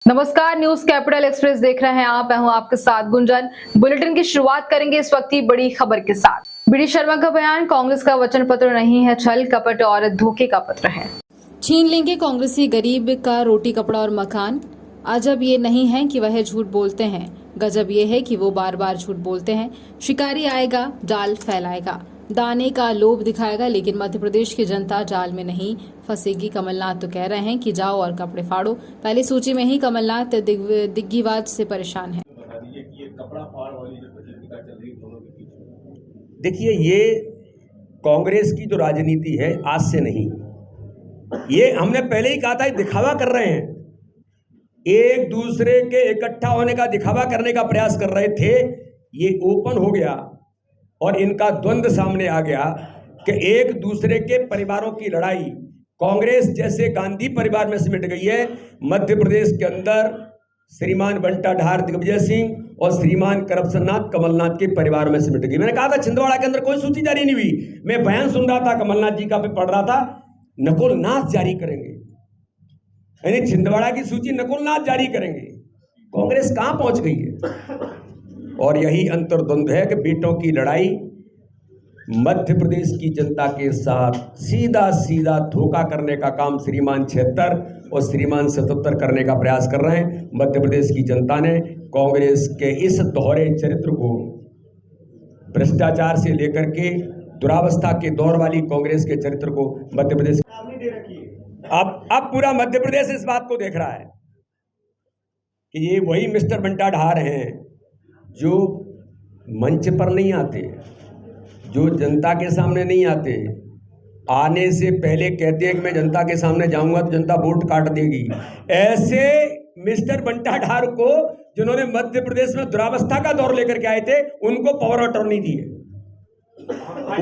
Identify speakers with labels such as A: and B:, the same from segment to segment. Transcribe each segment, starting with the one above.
A: नमस्कार, news capital express देख रहे हैं आप। मैं हूं आपके साथ गुंजन। बुलेटिन की शुरुआत करेंगे इस वक्त की बड़ी खबर के साथ। बीडी शर्मा का बयान, कांग्रेस का वचन पत्र नहीं है, छल कपट और धोखे का पत्र है। छीन लेंगे कांग्रेसी गरीब का रोटी कपड़ा और मकान। अजब ये नहीं है कि वह झूठ बोलते हैं, गजब ये है कि वो बार बार झूठ बोलते हैं। शिकारी आएगा, जाल फैलाएगा, दाने का लोभ दिखाएगा, लेकिन मध्य प्रदेश की जनता जाल में नहीं फंसेगी। कमलनाथ तो कह रहे हैं कि जाओ और कपड़े फाड़ो। पहली सूची में ही कमलनाथ दिग्गीवाद से परेशान हैं।
B: देखिए, ये कांग्रेस की जो राजनीति है आज से नहीं, ये हमने पहले ही कहा था, दिखावा कर रहे हैं, एक दूसरे के इकट्ठा होने का दिखावा करने का प्रयास कर रहे थे। ये ओपन हो गया और इनका द्वंद्व सामने आ गया कि एक दूसरे के परिवारों की लड़ाई कांग्रेस जैसे गांधी परिवार में सिमट गई है। मध्य प्रदेश के अंदर श्रीमान बंटा ढार दिग्विजय सिंह और श्रीमान करप्शननाथ कमलनाथ के परिवार में सिमट गई। मैंने कहा था छिंदवाड़ा के अंदर कोई सूची जारी नहीं हुई। मैं बयान सुन रहा था कमलनाथ जी का, पे पढ़ रहा था, नकुलनाथ जारी करेंगे, यानी छिंदवाड़ा की सूची नकुलनाथ जारी करेंगे। कांग्रेस कहां पहुंच गई है? और यही अंतर्द्वंद है कि बेटों की लड़ाई मध्य प्रदेश की जनता के साथ सीधा सीधा धोखा करने का काम श्रीमान 76 और श्रीमान 77 करने का प्रयास कर रहे हैं। मध्य प्रदेश की जनता ने कांग्रेस के इस दोहरे चरित्र को, भ्रष्टाचार से लेकर के दुरावस्था के दौर वाली कांग्रेस के चरित्र को मध्य प्रदेश अब पूरा मध्य प्रदेश इस बात को देख रहा है कि ये वही मिस्टर बंटा ढार हैं जो मंच पर नहीं आते, जो जनता के सामने नहीं आते, आने से पहले कहते हैं कि मैं जनता के सामने जाऊंगा तो जनता वोट काट देगी। ऐसे मिस्टर बंटा ढार को, जिन्होंने मध्य प्रदेश में दुरावस्था का दौर लेकर के आए थे, उनको पावर ऑफ अटॉर्नी दी है,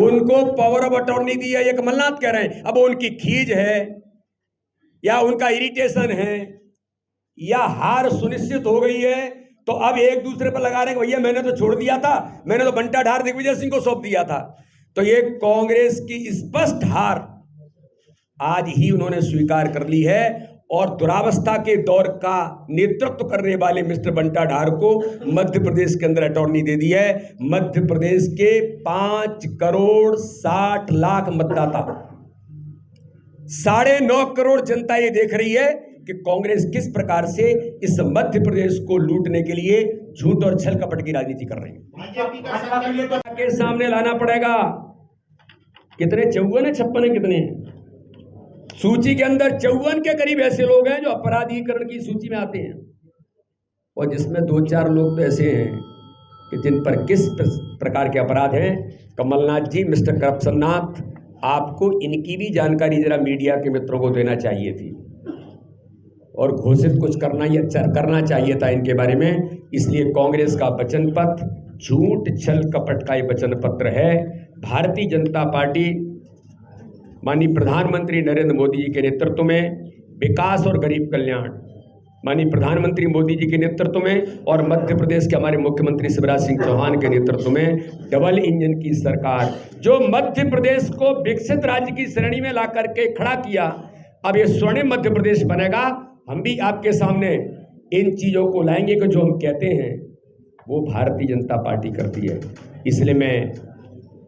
B: उनको पावर ऑफ अटॉर्नी दी है। ये कमलनाथ कह रहे हैं। अब उनकी खीज है या उनका इरिटेशन है या हार सुनिश्चित हो गई है, तो अब एक दूसरे पर लगा रहे हैं भैया मैंने तो छोड़ दिया था, मैंने तो बंटा ढार दिग्विजय सिंह को सौंप दिया था। तो ये कांग्रेस की स्पष्ट हार आज ही उन्होंने स्वीकार कर ली है और दुरावस्था के दौर का नेतृत्व करने वाले मिस्टर बंटा ढार को मध्य प्रदेश के अंदर अटॉर्नी दे दी है। मध्य प्रदेश के 5 करोड़ 60 लाख मतदाता, 9.5 करोड़ जनता ये देख रही है कि कांग्रेस किस प्रकार से इस मध्य प्रदेश को लूटने के लिए झूठ और छल कपट की राजनीति कर रही है। के सामने लाना पड़ेगा। कितने 54 है, 56 है, कितने हैं सूची के अंदर? 54 के करीब ऐसे लोग हैं जो अपराधीकरण की सूची में आते हैं, और जिसमें 2-4 लोग तो ऐसे हैं कि जिन पर किस प्रकार के अपराध हैं। कमलनाथ जी, मिस्टर करप्शननाथ, आपको इनकी भी जानकारी जरा मीडिया के मित्रों को देना चाहिए थी और घोषित कुछ करना चाहिए था इनके बारे में। इसलिए कांग्रेस का वचन पत्र झूठ छल कपट का ये वचन पत्र है। भारतीय जनता पार्टी माननीय प्रधानमंत्री नरेंद्र मोदी जी के नेतृत्व में विकास और गरीब कल्याण, माननीय प्रधानमंत्री मोदी जी के नेतृत्व में और मध्य प्रदेश के हमारे मुख्यमंत्री शिवराज सिंह चौहान के नेतृत्व में डबल इंजन की सरकार, जो मध्य प्रदेश को विकसित राज्य की श्रेणी में ला करके खड़ा किया, अब ये स्वर्णिम मध्य प्रदेश बनेगा। हम भी आपके सामने इन चीज़ों को लाएंगे कि जो हम कहते हैं वो भारतीय जनता पार्टी करती है। इसलिए मैं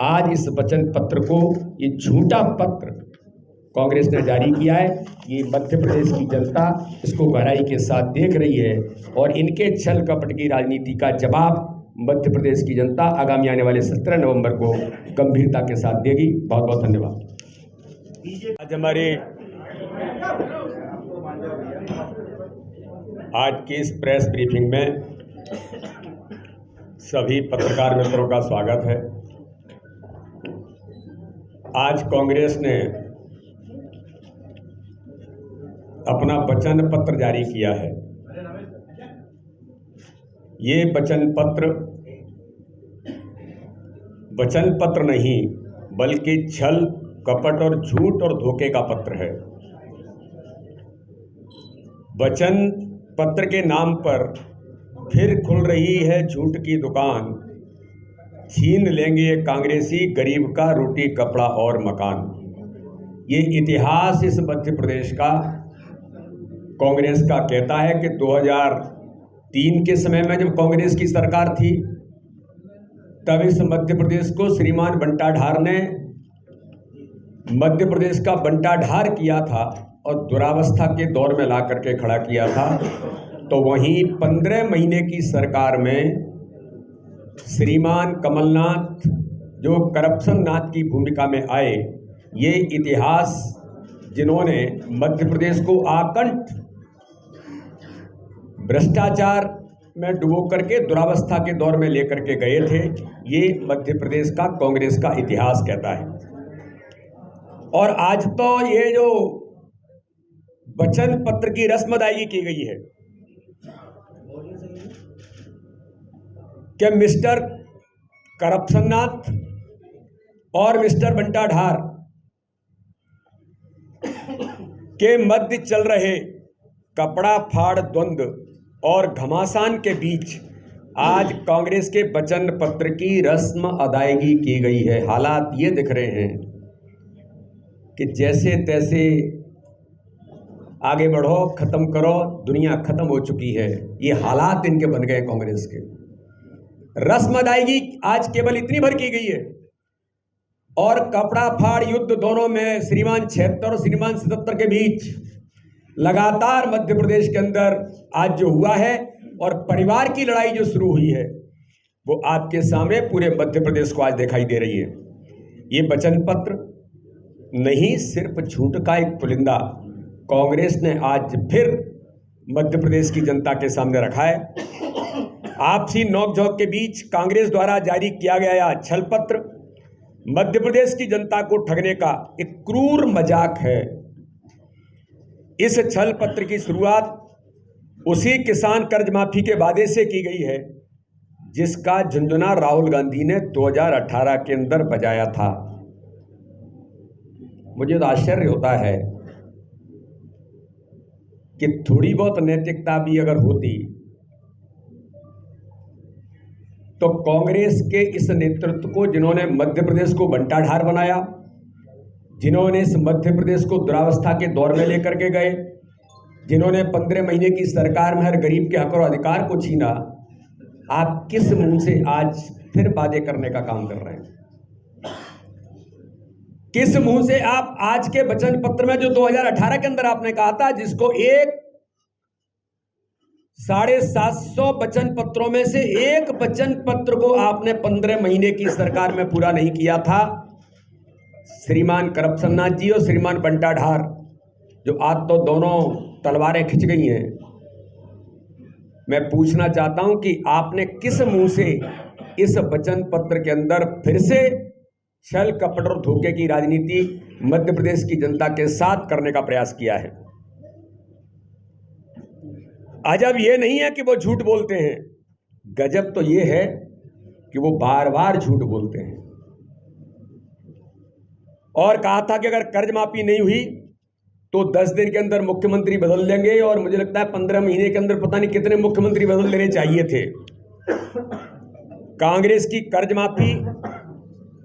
B: आज इस वचन पत्र को, ये झूठा पत्र कांग्रेस ने जारी किया है, ये मध्य प्रदेश की जनता इसको गहराई के साथ देख रही है और इनके छल कपट की राजनीति का जवाब मध्य प्रदेश की जनता आगामी आने वाले 17 नवंबर को गंभीरता के साथ देगी। बहुत बहुत धन्यवाद। आज हमारे आज की इस प्रेस ब्रीफिंग में सभी पत्रकार मित्रों का स्वागत है। आज कांग्रेस ने अपना वचन पत्र जारी किया है। ये वचन पत्र नहीं बल्कि छल कपट और झूठ और धोखे का पत्र है। वचन पत्र के नाम पर फिर खुल रही है झूठ की दुकान। छीन लेंगे कांग्रेसी गरीब का रोटी कपड़ा और मकान। ये इतिहास इस मध्य प्रदेश का कांग्रेस का कहता है कि 2003 के समय में जब कांग्रेस की सरकार थी तब इस मध्य प्रदेश को श्रीमान बंटाढार ने मध्य प्रदेश का बंटाढार किया था और दुरावस्था के दौर में ला करके खड़ा किया था। तो वहीं 15 महीने की सरकार में श्रीमान कमलनाथ जो करप्शन नाथ की भूमिका में आए, ये इतिहास जिन्होंने मध्य प्रदेश को आकंठ भ्रष्टाचार में डुबो करके दुरावस्था के दौर में लेकर के गए थे, ये मध्य प्रदेश का कांग्रेस का इतिहास कहता है। और आज तो ये जो वचन पत्र की रस्म अदायगी की गई है कि मिस्टर करप्शननाथ और मिस्टर बंटाढार के मध्य चल रहे कपड़ा फाड़ द्वंद्व और घमासान के बीच आज कांग्रेस के वचन पत्र की रस्म अदायगी की गई है। हालात ये दिख रहे हैं कि जैसे तैसे आगे बढ़ो, खत्म करो, दुनिया खत्म हो चुकी है, ये हालात इनके बन गए कांग्रेस के। रस्म अदायगी आज केवल इतनी भर की गई है और कपड़ा फाड़ युद्ध दोनों में श्रीमान 76 और श्रीमान 77 के बीच लगातार मध्य प्रदेश के अंदर आज जो हुआ है और परिवार की लड़ाई जो शुरू हुई है वो आपके सामने पूरे मध्य प्रदेश को आज दिखाई दे रही है। ये वचन पत्र नहीं, सिर्फ झूठ का एक पुलिंदा कांग्रेस ने आज फिर मध्य प्रदेश की जनता के सामने रखा है। आपसी नोकझोंक के बीच कांग्रेस द्वारा जारी किया गया यह छल पत्र मध्य प्रदेश की जनता को ठगने का एक क्रूर मजाक है। इस छल पत्र की शुरुआत उसी किसान कर्ज माफी के वादे से की गई है जिसका झुंझुना राहुल गांधी ने 2018 के अंदर बजाया था। मुझे तो आश्चर्य होता है कि थोड़ी बहुत नैतिकता भी अगर होती तो कांग्रेस के इस नेतृत्व को, जिन्होंने मध्य प्रदेश को बंटाढार बनाया, जिन्होंने इस मध्य प्रदेश को दुरावस्था के दौर में लेकर के गए, जिन्होंने 15 महीने की सरकार में हर गरीब के हक और अधिकार को छीना, आप किस मुंह से आज फिर वादे करने का काम कर रहे हैं? किस मुंह से आप आज के वचन पत्र में जो 2018 के अंदर आपने कहा था, जिसको 750 वचन पत्रों में से एक वचन पत्र को आपने 15 महीने की सरकार में पूरा नहीं किया था, श्रीमान करप्शननाथ जी और श्रीमान बंटाढार, जो आज तो दोनों तलवारें खिंच गई हैं, मैं पूछना चाहता हूं कि आपने किस मुंह से इस वचन पत्र के अंदर फिर से छल कपट और धोखे की राजनीति मध्य प्रदेश की जनता के साथ करने का प्रयास किया है? अजब ये नहीं है कि वो झूठ बोलते हैं, गजब तो ये है कि वो बार बार झूठ बोलते हैं। और कहा था कि अगर कर्ज माफी नहीं हुई तो 10 दिन के अंदर मुख्यमंत्री बदल देंगे, और मुझे लगता है 15 महीने के अंदर पता नहीं कितने मुख्यमंत्री बदल देने चाहिए थे। कांग्रेस की कर्ज माफी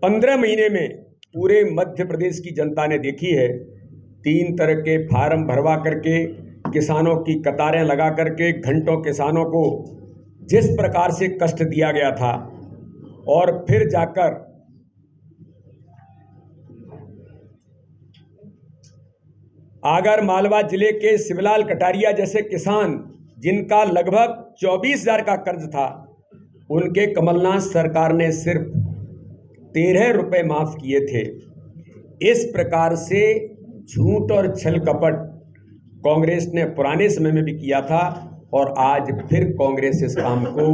B: 15 महीने में पूरे मध्य प्रदेश की जनता ने देखी है। 3 तरह के फार्म भरवा करके, किसानों की कतारें लगा करके, घंटों किसानों को जिस प्रकार से कष्ट दिया गया था, और फिर जाकर आगर मालवा जिले के शिवलाल कटारिया जैसे किसान, जिनका लगभग 24,000 का कर्ज था, उनके कमलनाथ सरकार ने सिर्फ 13 रुपए माफ किए थे। इस प्रकार से झूठ और छल कपट कांग्रेस ने पुराने समय में भी किया था, और आज फिर कांग्रेस इस काम को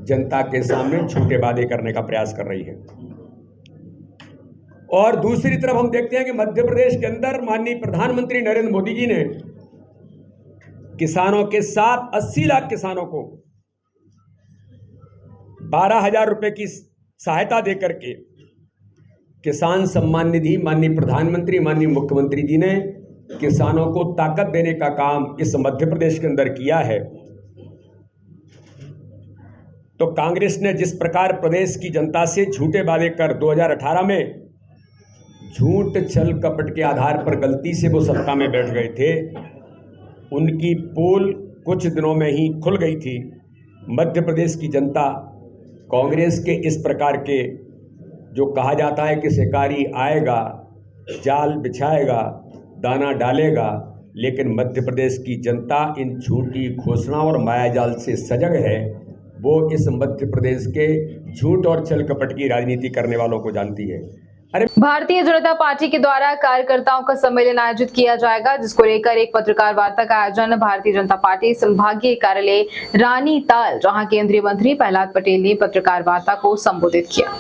B: जनता के सामने झूठे वादे करने का प्रयास कर रही है। और दूसरी तरफ हम देखते हैं कि मध्य प्रदेश के अंदर माननीय प्रधानमंत्री नरेंद्र मोदी जी ने किसानों के साथ 80 लाख किसानों को 12,000 रुपए की सहायता देकर के किसान सम्मान निधि, माननीय प्रधानमंत्री, माननीय मुख्यमंत्री जी ने किसानों को ताकत देने का काम इस मध्य प्रदेश के अंदर किया है। तो कांग्रेस ने जिस प्रकार प्रदेश की जनता से झूठे वादे कर 2018 में झूठ छल कपट के आधार पर गलती से वो सत्ता में बैठ गए थे, उनकी पोल कुछ दिनों में ही खुल गई थी। मध्य प्रदेश की जनता कांग्रेस के इस प्रकार के, जो कहा जाता है कि शिकारी आएगा, जाल बिछाएगा, दाना डालेगा, लेकिन मध्य प्रदेश की जनता इन झूठी घोषणाओं और मायाजाल से सजग है। वो इस मध्य प्रदेश के झूठ और छल कपट की राजनीति करने वालों को जानती है।
A: भारतीय जनता पार्टी के द्वारा कार्यकर्ताओं का सम्मेलन आयोजित किया जाएगा, जिसको लेकर एक पत्रकार वार्ता का आयोजन भारतीय जनता पार्टी संभागीय कार्यालय रानी ताल, जहां केंद्रीय मंत्री प्रहलाद पटेल ने पत्रकार वार्ता को संबोधित किया।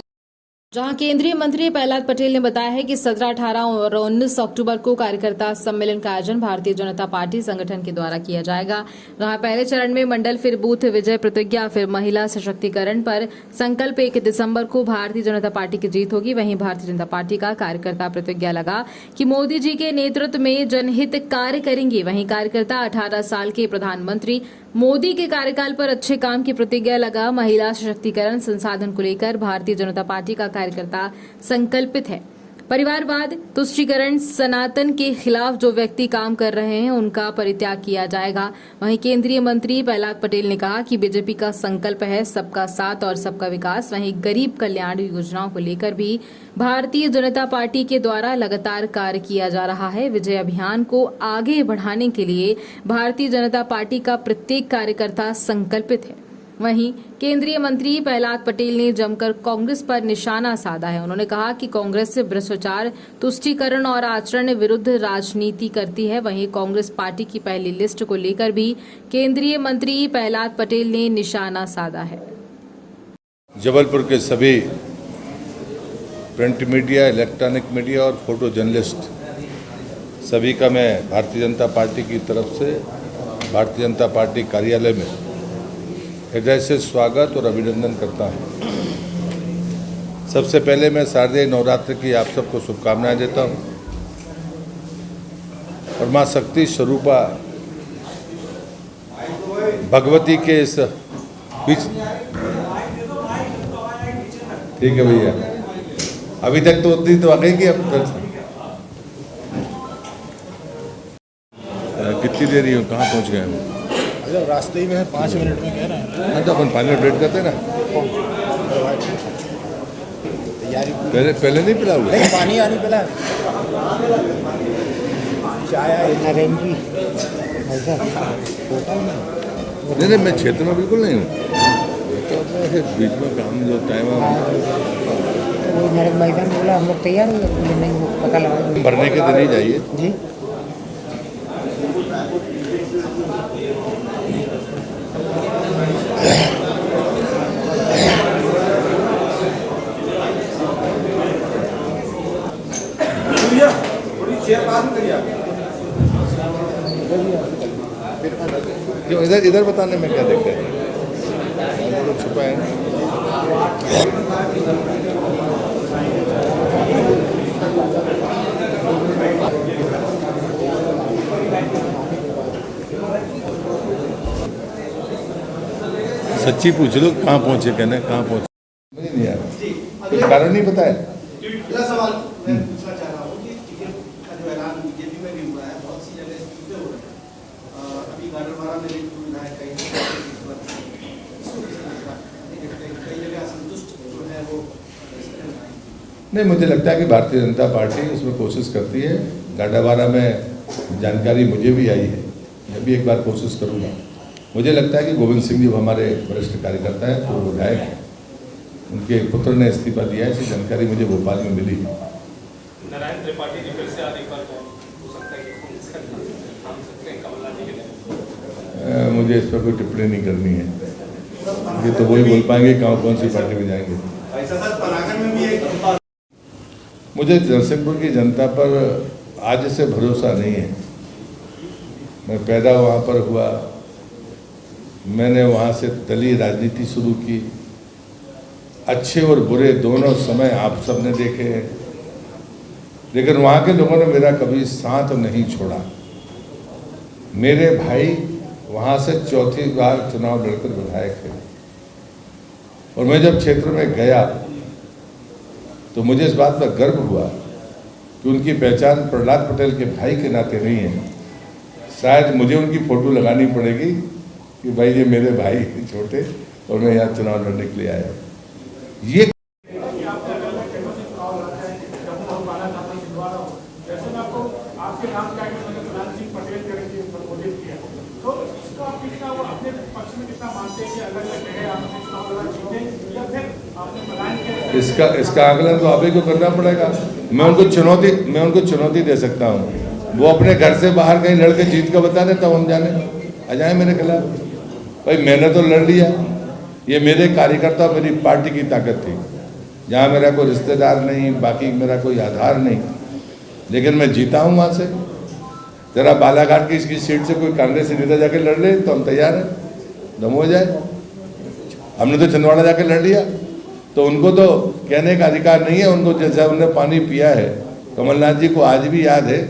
A: जहां केंद्रीय मंत्री प्रहलाद पटेल ने बताया है कि 17, 18 और 19 अक्टूबर को कार्यकर्ता सम्मेलन का आयोजन भारतीय जनता पार्टी संगठन के द्वारा किया जाएगा, जहां पहले चरण में मंडल, फिर बूथ विजय प्रतिज्ञा, फिर महिला सशक्तिकरण पर संकल्प। 1 दिसंबर को भारतीय जनता पार्टी की जीत होगी। वहीं भारतीय जनता पार्टी का कार्यकर्ता प्रतिज्ञा लगा कि मोदी जी के नेतृत्व में जनहित कार्य करेंगे। वहीं कार्यकर्ता 18 साल के प्रधानमंत्री मोदी के कार्यकाल पर अच्छे काम की प्रतिज्ञा लगा। महिला सशक्तिकरण संसाधन को लेकर भारतीय जनता पार्टी का कार्यकर्ता संकल्पित है। परिवारवाद, तुष्टीकरण, सनातन के खिलाफ जो व्यक्ति काम कर रहे हैं उनका परित्याग किया जाएगा। वहीं केंद्रीय मंत्री प्रहलाद पटेल ने कहा कि बीजेपी का संकल्प है सबका साथ और सबका विकास। वहीं गरीब कल्याण योजनाओं को लेकर भी भारतीय जनता पार्टी के द्वारा लगातार कार्य किया जा रहा है। विजय अभियान को आगे बढ़ाने के लिए भारतीय जनता पार्टी का प्रत्येक कार्यकर्ता संकल्पित है। वहीं केंद्रीय मंत्री प्रहलाद पटेल ने जमकर कांग्रेस पर निशाना साधा है। उन्होंने कहा कि कांग्रेस से भ्रष्टाचार, तुष्टीकरण और आचरण विरुद्ध राजनीति करती है। वहीं कांग्रेस पार्टी की पहली लिस्ट को लेकर भी केंद्रीय मंत्री प्रहलाद पटेल ने निशाना साधा है।
C: जबलपुर के सभी प्रिंट मीडिया, इलेक्ट्रॉनिक मीडिया और फोटो जर्नलिस्ट सभी का मैं भारतीय जनता पार्टी की तरफ से भारतीय जनता पार्टी कार्यालय में हृदय से स्वागत और अभिनंदन करता हूं। सबसे पहले मैं शारदीय नवरात्र की आप सबको शुभकामनाएं देता हूं और मां शक्ति स्वरूपा भगवती के इस बीच, ठीक है भैया, अभी तक तो उतनी तो आ गई कि अब कितनी देरी हो, कहाँ पहुँच गए हम?
D: रास्ते ही में है, 5 मिनट में कह रहे हैं।
C: तो अपन 5 मिनट वेट करते ना। पहले नहीं पिला हुआ?
D: नहीं, पानी आनी पिला, चाय नारंगी ऐसा होता नहीं।
C: नहीं, मैं क्षेत्र में बिल्कुल नहीं हूँ, तो बीच में काम जो टाइम है
D: वो मेरे मैदान में बोला हम लोग तैयार हो गए, नहीं वो पता लगा
C: भरने के दिन ही जाइए
D: जी।
C: क्यों इधर बताने में क्या दिक्कत है? छुपा है ना। सच्ची पूछ लो कहाँ पहुँचे, कहना कहाँ पहुँचे, मुझे नहीं यार, कुछ कारण नहीं पता है। नहीं, मुझे लगता है कि भारतीय जनता पार्टी उसमें कोशिश करती है। गाडावारा में जानकारी मुझे भी आई है, मैं भी एक बार कोशिश करूँगा। मुझे लगता है कि गोविंद सिंह जी हमारे वरिष्ठ कार्यकर्ता हैं, तो विधायक हैं, उनके पुत्र ने इस्तीफा दिया है, ऐसी जानकारी मुझे भोपाल में मिली।
E: नारायण त्रिपाठी जी फिर से अधिकार हो सकता है कि हम सकते हैं कमलनाथ जी के लिए?
C: मुझे इस पर कोई टिप्पणी नहीं करनी है, ये तो वही बोल पाएंगे कौन सी पार्टी में जाएंगे। मुझे नरसिंहपुर की जनता पर आज से भरोसा नहीं है। मैं पैदा वहाँ पर हुआ, मैंने वहाँ से दलीय राजनीति शुरू की, अच्छे और बुरे दोनों समय आप सब ने देखे हैं, लेकिन वहाँ के लोगों ने मेरा कभी साथ नहीं छोड़ा। मेरे भाई वहाँ से चौथी बार चुनाव लड़कर विधायक है, और मैं जब क्षेत्र में गया तो मुझे इस बात पर गर्व हुआ कि उनकी पहचान प्रहलाद पटेल के भाई के नाते नहीं है, शायद मुझे उनकी फ़ोटो लगानी पड़ेगी कि भाई ये मेरे भाई छोटे और मैं यहाँ चुनाव लड़ने के लिए आया हूँ। ये
E: आपके नाम का प्रधान सिंह पटेल करके संबोधित किया, तो इसको आप कितना वो अपने पक्ष में कितना मानते हैं कि अलग अलग जगह आप अपने चुनाव लड़ा जीते, या फिर आपने पलायन किया?
C: इसका आकलन तो आप ही को करना पड़ेगा। मैं उनको चुनौती दे सकता हूँ। वो अपने घर से बाहर कहीं लड़के जीत कर बता देता हूँ, हम जाने आ जाए मेरे खिलाफ। भाई मैंने तो लड़ लिया, ये मेरे कार्यकर्ता मेरी पार्टी की ताकत थी, जहाँ मेरा कोई रिश्तेदार नहीं, बाकी मेरा कोई आधार नहीं, लेकिन मैं जीता हूँ वहाँ से। जरा बालाघाट की इसकी सीट से कोई कांग्रेस नेता जाके लड़ ले तो हम तैयार हैं, दम हो जाए। हमने तो छिंदवाड़ा जाके लड़ लिया, तो उनको तो कहने का अधिकार नहीं है। उनको जैसा उन्होंने पानी पिया है, कमलनाथ जी को आज भी याद है,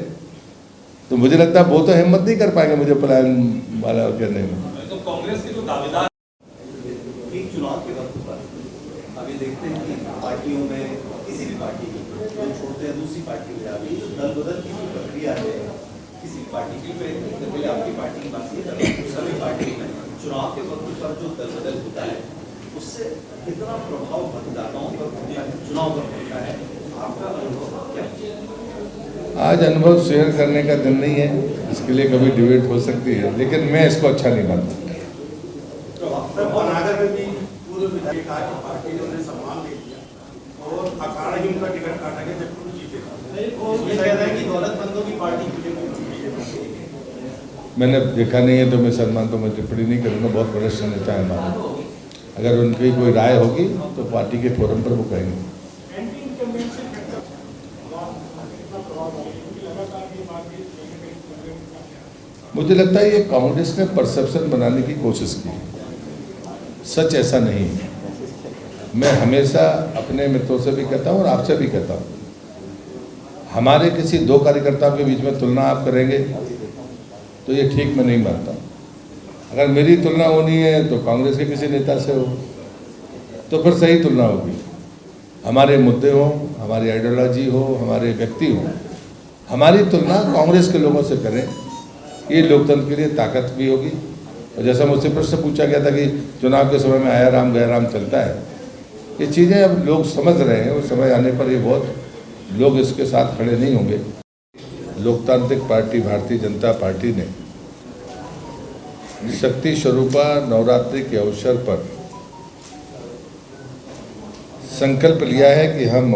C: तो मुझे लगता है वो तो हिम्मत नहीं कर पाएंगे मुझे पलायन वाला कहने में।
E: तो कांग्रेस के जो दावेदार
F: एक चुनाव के वक्त पर अभी देखते हैं कि पार्टियों में किसी भी पार्टी की जो छोड़ते हैं दूसरी पार्टी में, अभी दल बदल की जो प्रक्रिया है किसी भी पार्टी की, पहले आपकी पार्टी की बात नहीं, सभी पार्टी में चुनाव के वक्त पर जो दल बदल होता है उससे कितना प्रभाव मतदाताओं पर चुनाव पर पड़ता है, आपका अनुभव क्या है?
C: आज अनुभव शेयर करने का दिन नहीं है, इसके लिए कभी डिबेट हो सकती है, लेकिन मैं इसको अच्छा नहीं मानता।
G: बनागर में भी पूर्व विधायक कहा कि पार्टी ने उन्हें सम्मान दे दिया और अखाड़ा ही उनका टिकट काटा गया जब खुद जीते।
F: ये कह रहे हैं कि दौलतमंदों की पार्टी
C: मैंने देखा नहीं है तो मैं सम्मान तो मैं टिप्पणी नहीं करूँगा। बहुत वरिष्ठ नेता है हमारे, अगर उनकी कोई राय होगी तो पार्टी के फोरम पर वो कहेंगे। मुझे लगता है ये कांग्रेस ने परसेप्शन बनाने की कोशिश की, सच ऐसा नहीं है। मैं हमेशा अपने मित्रों से भी कहता हूँ और आपसे भी कहता हूँ, हमारे किसी दो कार्यकर्ताओं के बीच में तुलना आप करेंगे तो ये ठीक मैं नहीं मानता। अगर मेरी तुलना होनी है तो कांग्रेस के किसी नेता से हो तो फिर सही तुलना होगी। हमारे मुद्दे हो, हमारी आइडियोलॉजी हो, हमारे व्यक्ति हो, हमारी तुलना कांग्रेस के लोगों से करें, ये लोकतंत्र के लिए ताकत भी होगी। और जैसा मुझसे प्रश्न पूछा गया था कि चुनाव के समय में आया राम गया राम चलता है, ये चीज़ें अब लोग समझ रहे हैं, उस समय आने पर ये बहुत लोग इसके साथ खड़े नहीं होंगे। लोकतांत्रिक पार्टी भारतीय जनता पार्टी ने शक्ति स्वरूपा नवरात्रि के अवसर पर संकल्प लिया है कि हम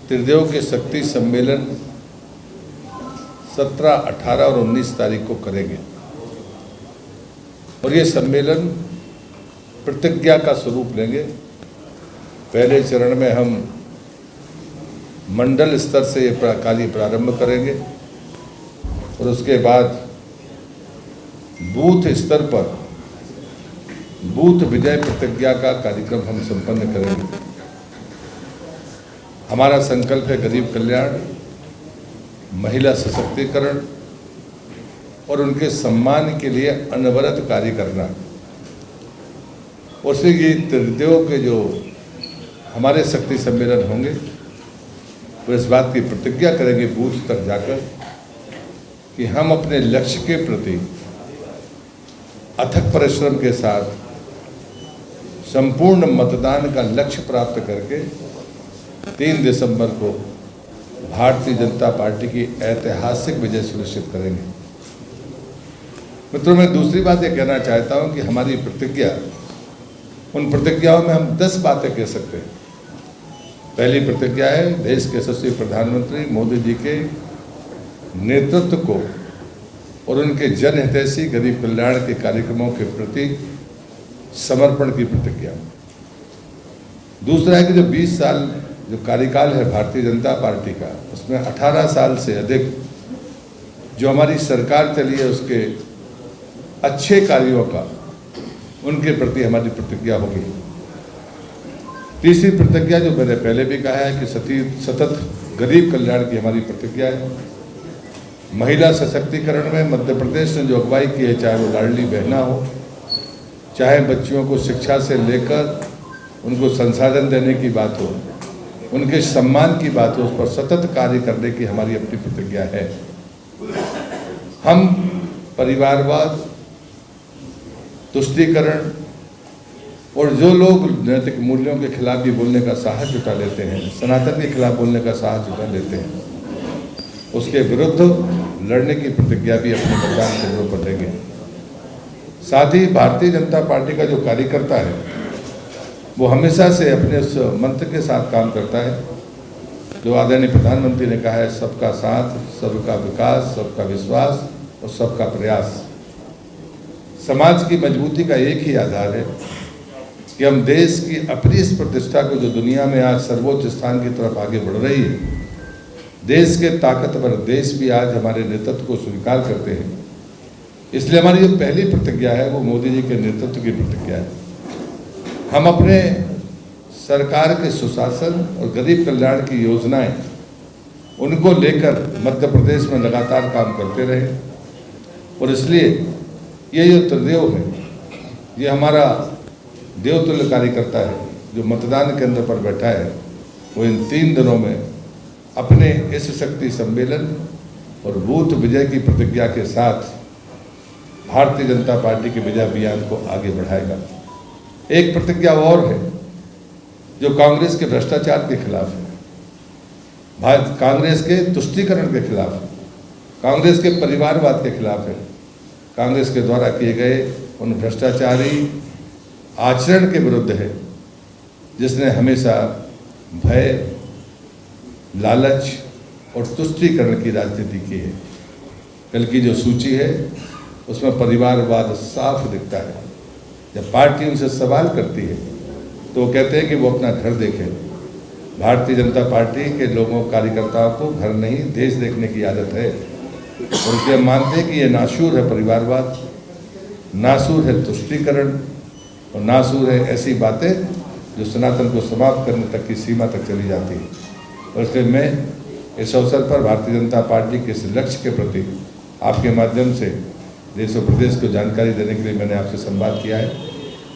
C: त्रिदेव के शक्ति सम्मेलन 17, 18 और 19 तारीख को करेंगे। और ये सम्मेलन प्रतिज्ञा का स्वरूप लेंगे। पहले चरण में हम मंडल स्तर से ये कार्य प्रारंभ करेंगे और उसके बाद बूथ स्तर पर बूथ विजय प्रतिज्ञा का कार्यक्रम हम संपन्न करेंगे। हमारा संकल्प है गरीब कल्याण, महिला सशक्तिकरण और उनके सम्मान के लिए अनवरत कार्य करना। और से ये त्रिदेव के जो हमारे शक्ति सम्मेलन होंगे वो इस बात की प्रतिज्ञा करेंगे बूथ तक जाकर कि हम अपने लक्ष्य के प्रति अथक परिश्रम के साथ संपूर्ण मतदान का लक्ष्य प्राप्त करके 3 दिसंबर को भारतीय जनता पार्टी की ऐतिहासिक विजय सुनिश्चित करेंगे। मित्रों, मैं दूसरी बात ये कहना चाहता हूं कि हमारी प्रतिज्ञा, उन प्रतिज्ञाओं में हम 10 बातें कह सकते हैं। पहली प्रतिज्ञा है देश के यशस्वी प्रधानमंत्री मोदी जी के नेतृत्व को और उनके जनहितैषी गरीब कल्याण के कार्यक्रमों के प्रति समर्पण की प्रतिज्ञा। दूसरा है कि जो 20 साल जो कार्यकाल है भारतीय जनता पार्टी का, उसमें 18 साल से अधिक जो हमारी सरकार चली है उसके अच्छे कार्यों का, उनके प्रति हमारी प्रतिज्ञा होगी। तीसरी प्रतिज्ञा जो मैंने पहले भी कहा है कि सतत गरीब कल्याण की हमारी प्रतिज्ञा है। महिला सशक्तिकरण में मध्य प्रदेश ने जो अगुवाई की है, चाहे वो लाडली बहना हो, चाहे बच्चियों को शिक्षा से लेकर उनको संसाधन देने की बात हो, उनके सम्मान की बात हो, उस पर सतत कार्य करने की हमारी अपनी प्रतिज्ञा है। हम परिवारवाद, तुष्टीकरण और जो लोग नैतिक मूल्यों के खिलाफ भी बोलने का साहस जुटा लेते हैं, सनातन के खिलाफ बोलने का साहस जुटा लेते हैं, उसके विरुद्ध लड़ने की प्रतिज्ञा भी अपने मतदान केंद्रों पर लेंगे। साथ ही भारतीय जनता पार्टी का जो कार्यकर्ता है वो हमेशा से अपने उस मंत्र के साथ काम करता है जो आदरणीय प्रधानमंत्री ने कहा है, सबका साथ, सबका विकास, सबका विश्वास और सबका प्रयास। समाज की मजबूती का एक ही आधार है कि हम देश की अपनी इस प्रतिष्ठा को, जो दुनिया में आज सर्वोच्च स्थान की तरफ आगे बढ़ रही है, देश के ताकतवर देश भी आज हमारे नेतृत्व को स्वीकार करते हैं। इसलिए हमारी जो पहली प्रतिज्ञा है वो मोदी जी के नेतृत्व की प्रतिज्ञा है। हम अपने सरकार के सुशासन और गरीब कल्याण की योजनाएं उनको लेकर मध्य प्रदेश में लगातार काम करते रहे और इसलिए ये जो त्रिदेव है, ये हमारा देवतुल्य कार्यकर्ता है जो मतदान केंद्र पर बैठा है, वो इन 3 दिनों में अपने इस शक्ति सम्मेलन और बूथ विजय की प्रतिज्ञा के साथ भारतीय जनता पार्टी के विजय अभियान को आगे बढ़ाएगा। एक प्रतिज्ञा और है जो कांग्रेस के भ्रष्टाचार के खिलाफ है, कांग्रेस के तुष्टीकरण के खिलाफ है, कांग्रेस के परिवारवाद के खिलाफ है, कांग्रेस के द्वारा किए गए उन भ्रष्टाचारी आचरण के विरुद्ध है जिसने हमेशा भय, लालच और तुष्टीकरण की राजनीति की है। कल की जो सूची है उसमें परिवारवाद साफ दिखता है। जब पार्टी उनसे सवाल करती है तो वो कहते हैं कि वो अपना घर देखें। भारतीय जनता पार्टी के लोगों, कार्यकर्ताओं को घर नहीं देश देखने की आदत है और इसलिए हम मानते हैं कि ये नासूर है परिवारवाद, नासूर है तुष्टीकरण और नासूर है ऐसी बातें जो सनातन को समाप्त करने तक की सीमा तक चली जाती है। और इसलिए मैं इस अवसर पर भारतीय जनता पार्टी के इस लक्ष्य के प्रति आपके माध्यम से देश और प्रदेश को जानकारी देने के लिए मैंने आपसे संवाद किया है।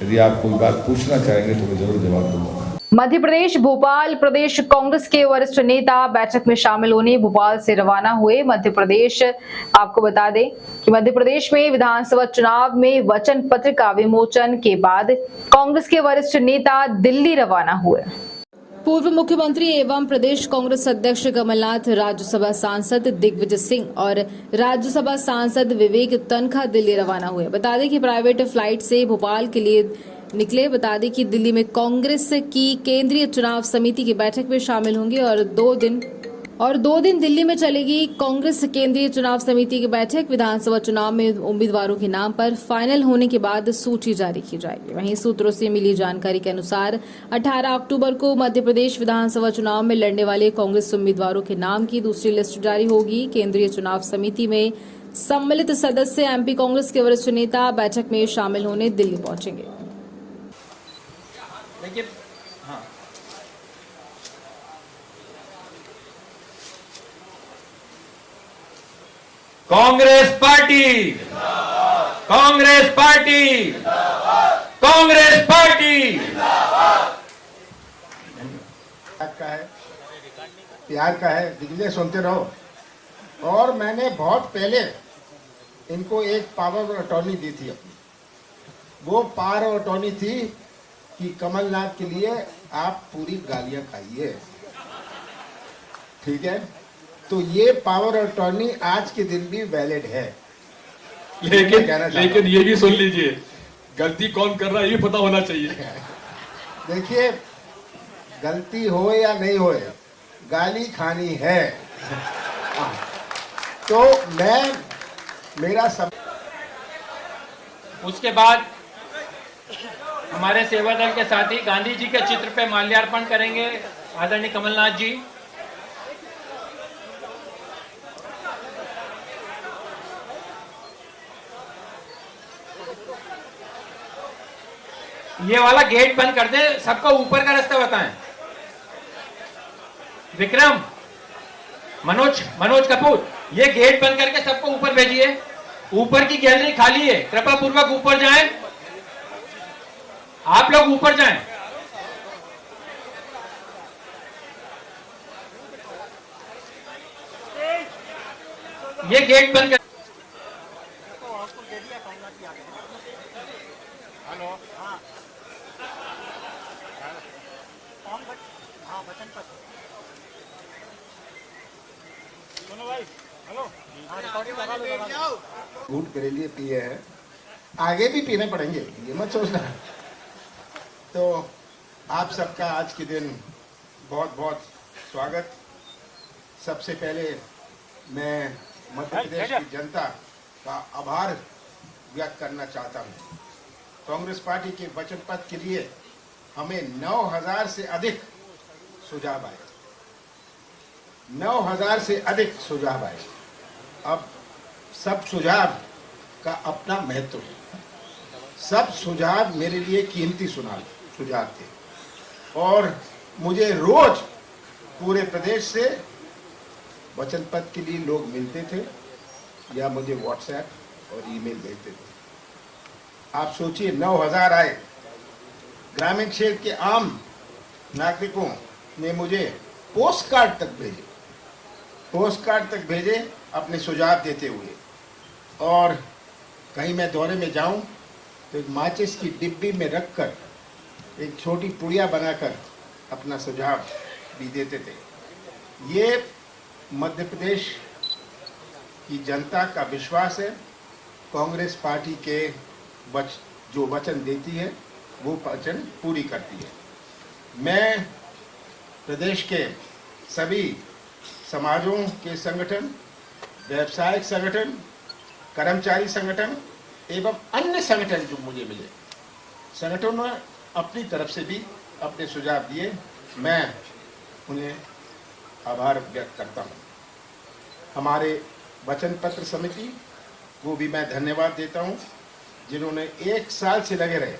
C: यदि आप कोई बात पूछना चाहेंगे तो मैं जरूर जवाब दूंगा।
A: मध्य प्रदेश भोपाल प्रदेश कांग्रेस के वरिष्ठ नेता बैठक में शामिल होने भोपाल से रवाना हुए। मध्य प्रदेश, आपको बता दें कि मध्य प्रदेश में विधानसभा चुनाव में वचन पत्र का विमोचन के बाद कांग्रेस के वरिष्ठ नेता दिल्ली रवाना हुए। पूर्व मुख्यमंत्री एवं प्रदेश कांग्रेस अध्यक्ष कमलनाथ, राज्यसभा सांसद दिग्विजय सिंह और राज्यसभा सांसद विवेक तनखा दिल्ली रवाना हुए। बता दें कि प्राइवेट फ्लाइट से भोपाल के लिए निकले। बता दें कि दिल्ली में कांग्रेस की केंद्रीय चुनाव समिति की बैठक में शामिल होंगे और दो दिन दिल्ली में चलेगी कांग्रेस केंद्रीय चुनाव समिति की बैठक। विधानसभा चुनाव में उम्मीदवारों के नाम पर फाइनल होने के बाद सूची जारी की जाएगी। वहीं सूत्रों से मिली जानकारी के अनुसार 18 अक्टूबर को मध्य प्रदेश विधानसभा चुनाव में लड़ने वाले कांग्रेस उम्मीदवारों के नाम की दूसरी लिस्ट जारी होगी। केंद्रीय चुनाव समिति में सम्मिलित सदस्य एमपी कांग्रेस के वरिष्ठ नेता बैठक में शामिल होने दिल्ली पहुंचेंगे।
H: देखिए, हाँ, Congress party, Congress party, Congress party
G: का है, प्यार का है, दिग्विजय सुनते रहो। और मैंने बहुत पहले इनको एक पावर ऑफ अटॉर्नी दी थी अपनी। वो पावर ऑफ अटॉर्नी थी कि कमलनाथ के लिए आप पूरी गालियां खाइए, ठीक है। तो ये पावर ऑफ अटॉर्नी आज के दिन भी वैलिड है।
I: लेकिन ये भी सुन लीजिए, गलती कौन कर रहा है ये पता होना चाहिए।
G: देखिए, गलती हो या नहीं हो, गाली खानी है। तो मेरा सब
H: उसके बाद हमारे सेवा दल के साथी गांधी जी के चित्र पे माल्यार्पण करेंगे आदरणीय कमलनाथ जी। ये वाला गेट बंद कर दे, सबको ऊपर का रास्ता बताएं। विक्रम, मनोज कपूर, ये गेट बंद करके सबको ऊपर भेजिए। ऊपर की गैलरी खाली है, कृपा पूर्वक ऊपर जाएं। आप लोग ऊपर जाएं। ये गेट बंद कर।
E: हेलो हाँ हाँ वचन पत्र सुनो भाई हेलो हाँ रिकॉर्डिंग लगा लो
G: घूट मेरे लिए पिए हैं, आगे भी पीने पड़ेंगे, ये मत सोचना। तो आप सबका आज के दिन बहुत बहुत स्वागत। सबसे पहले मैं मध्य प्रदेश की जनता का आभार व्यक्त करना चाहता हूँ। कांग्रेस पार्टी के वचन पत्र के लिए हमें 9000 से अधिक सुझाव आए, 9000 से अधिक सुझाव आए। अब सब सुझाव का अपना महत्व है, सब सुझाव मेरे लिए कीमती सुझाव थे और मुझे रोज पूरे प्रदेश से वचन पत्र के लिए लोग मिलते थे या मुझे व्हाट्सएप और ईमेल भेजते थे। आप सोचिए 9000 आए। ग्रामीण क्षेत्र के आम नागरिकों ने मुझे पोस्ट कार्ड तक भेजे अपने सुझाव देते हुए। और कहीं मैं दौरे में जाऊं तो एक माचिस की डिब्बी में रखकर एक छोटी पुड़िया बनाकर अपना सुझाव भी देते थे। ये मध्य प्रदेश की जनता का विश्वास है। कांग्रेस पार्टी के जो वचन देती है वो वचन पूरी करती है। मैं प्रदेश के सभी समाजों के संगठन, व्यावसायिक संगठन, कर्मचारी संगठन एवं अन्य संगठन जो मुझे मिले, संगठनों ने अपनी तरफ से भी अपने सुझाव दिए। मैं उन्हें आभार व्यक्त करता हूँ। हमारे वचन पत्र समिति को भी मैं धन्यवाद देता हूँ, जिन्होंने 1 साल से लगे रहे।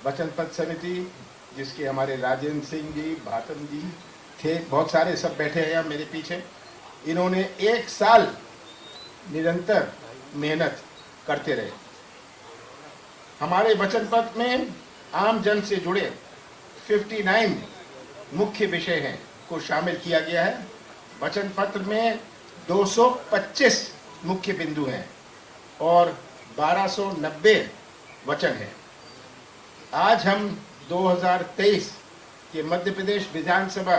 G: वचन पत्र समिति जिसके हमारे राजेंद्र सिंह जी, भातन जी थे, बहुत सारे सब बैठे हैं यहाँ मेरे पीछे। इन्होंने 1 साल निरंतर मेहनत करते रहे। हमारे वचन पत्र में आम जन से जुड़े 59 मुख्य विषय हैं को शामिल किया गया है। वचन पत्र में 225 मुख्य बिंदु हैं और 1290 वचन हैं। आज हम 2023 के मध्य प्रदेश विधानसभा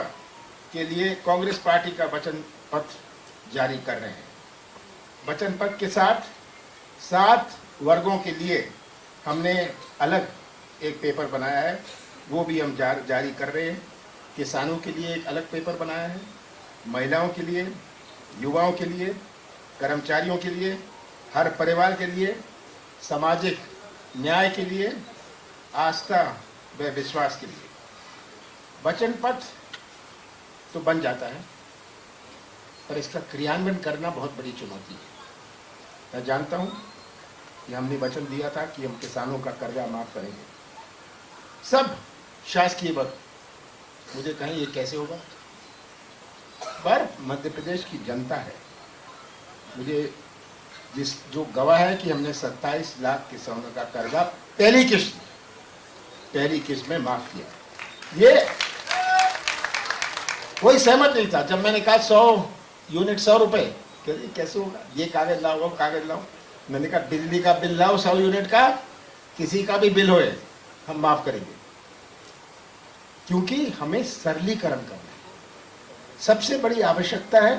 G: के लिए कांग्रेस पार्टी का वचन पत्र जारी कर रहे हैं। वचन पत्र के साथ 7 वर्गों के लिए हमने अलग एक पेपर बनाया है, वो भी हम जारी कर रहे हैं। किसानों के लिए एक अलग पेपर बनाया है, महिलाओं के लिए, युवाओं के लिए, कर्मचारियों के लिए, हर परिवार के लिए, सामाजिक न्याय के लिए, आस्था व विश्वास के लिए। वचन पत्र तो बन जाता है पर इसका क्रियान्वयन करना बहुत बड़ी चुनौती है। मैं जानता हूँ कि हमने वचन दिया था कि हम किसानों का कर्जा माफ करेंगे, सब शासकीय वर्ग। मुझे कहें ये कैसे होगा, पर मध्य प्रदेश की जनता है, मुझे जो गवाह है कि हमने 27 लाख किसानों का कर्जा पहली किस्त में माफ किया। ये कोई सहमत नहीं था जब मैंने कहा 100 यूनिट 100 रुपए, कैसे होगा, ये कागज लाओ वो कागज लाओ। मैंने कहा बिजली का बिल लाओ 100 यूनिट का, किसी का भी बिल होए हम माफ करेंगे, क्योंकि हमें सरलीकरण करना है। सबसे बड़ी आवश्यकता है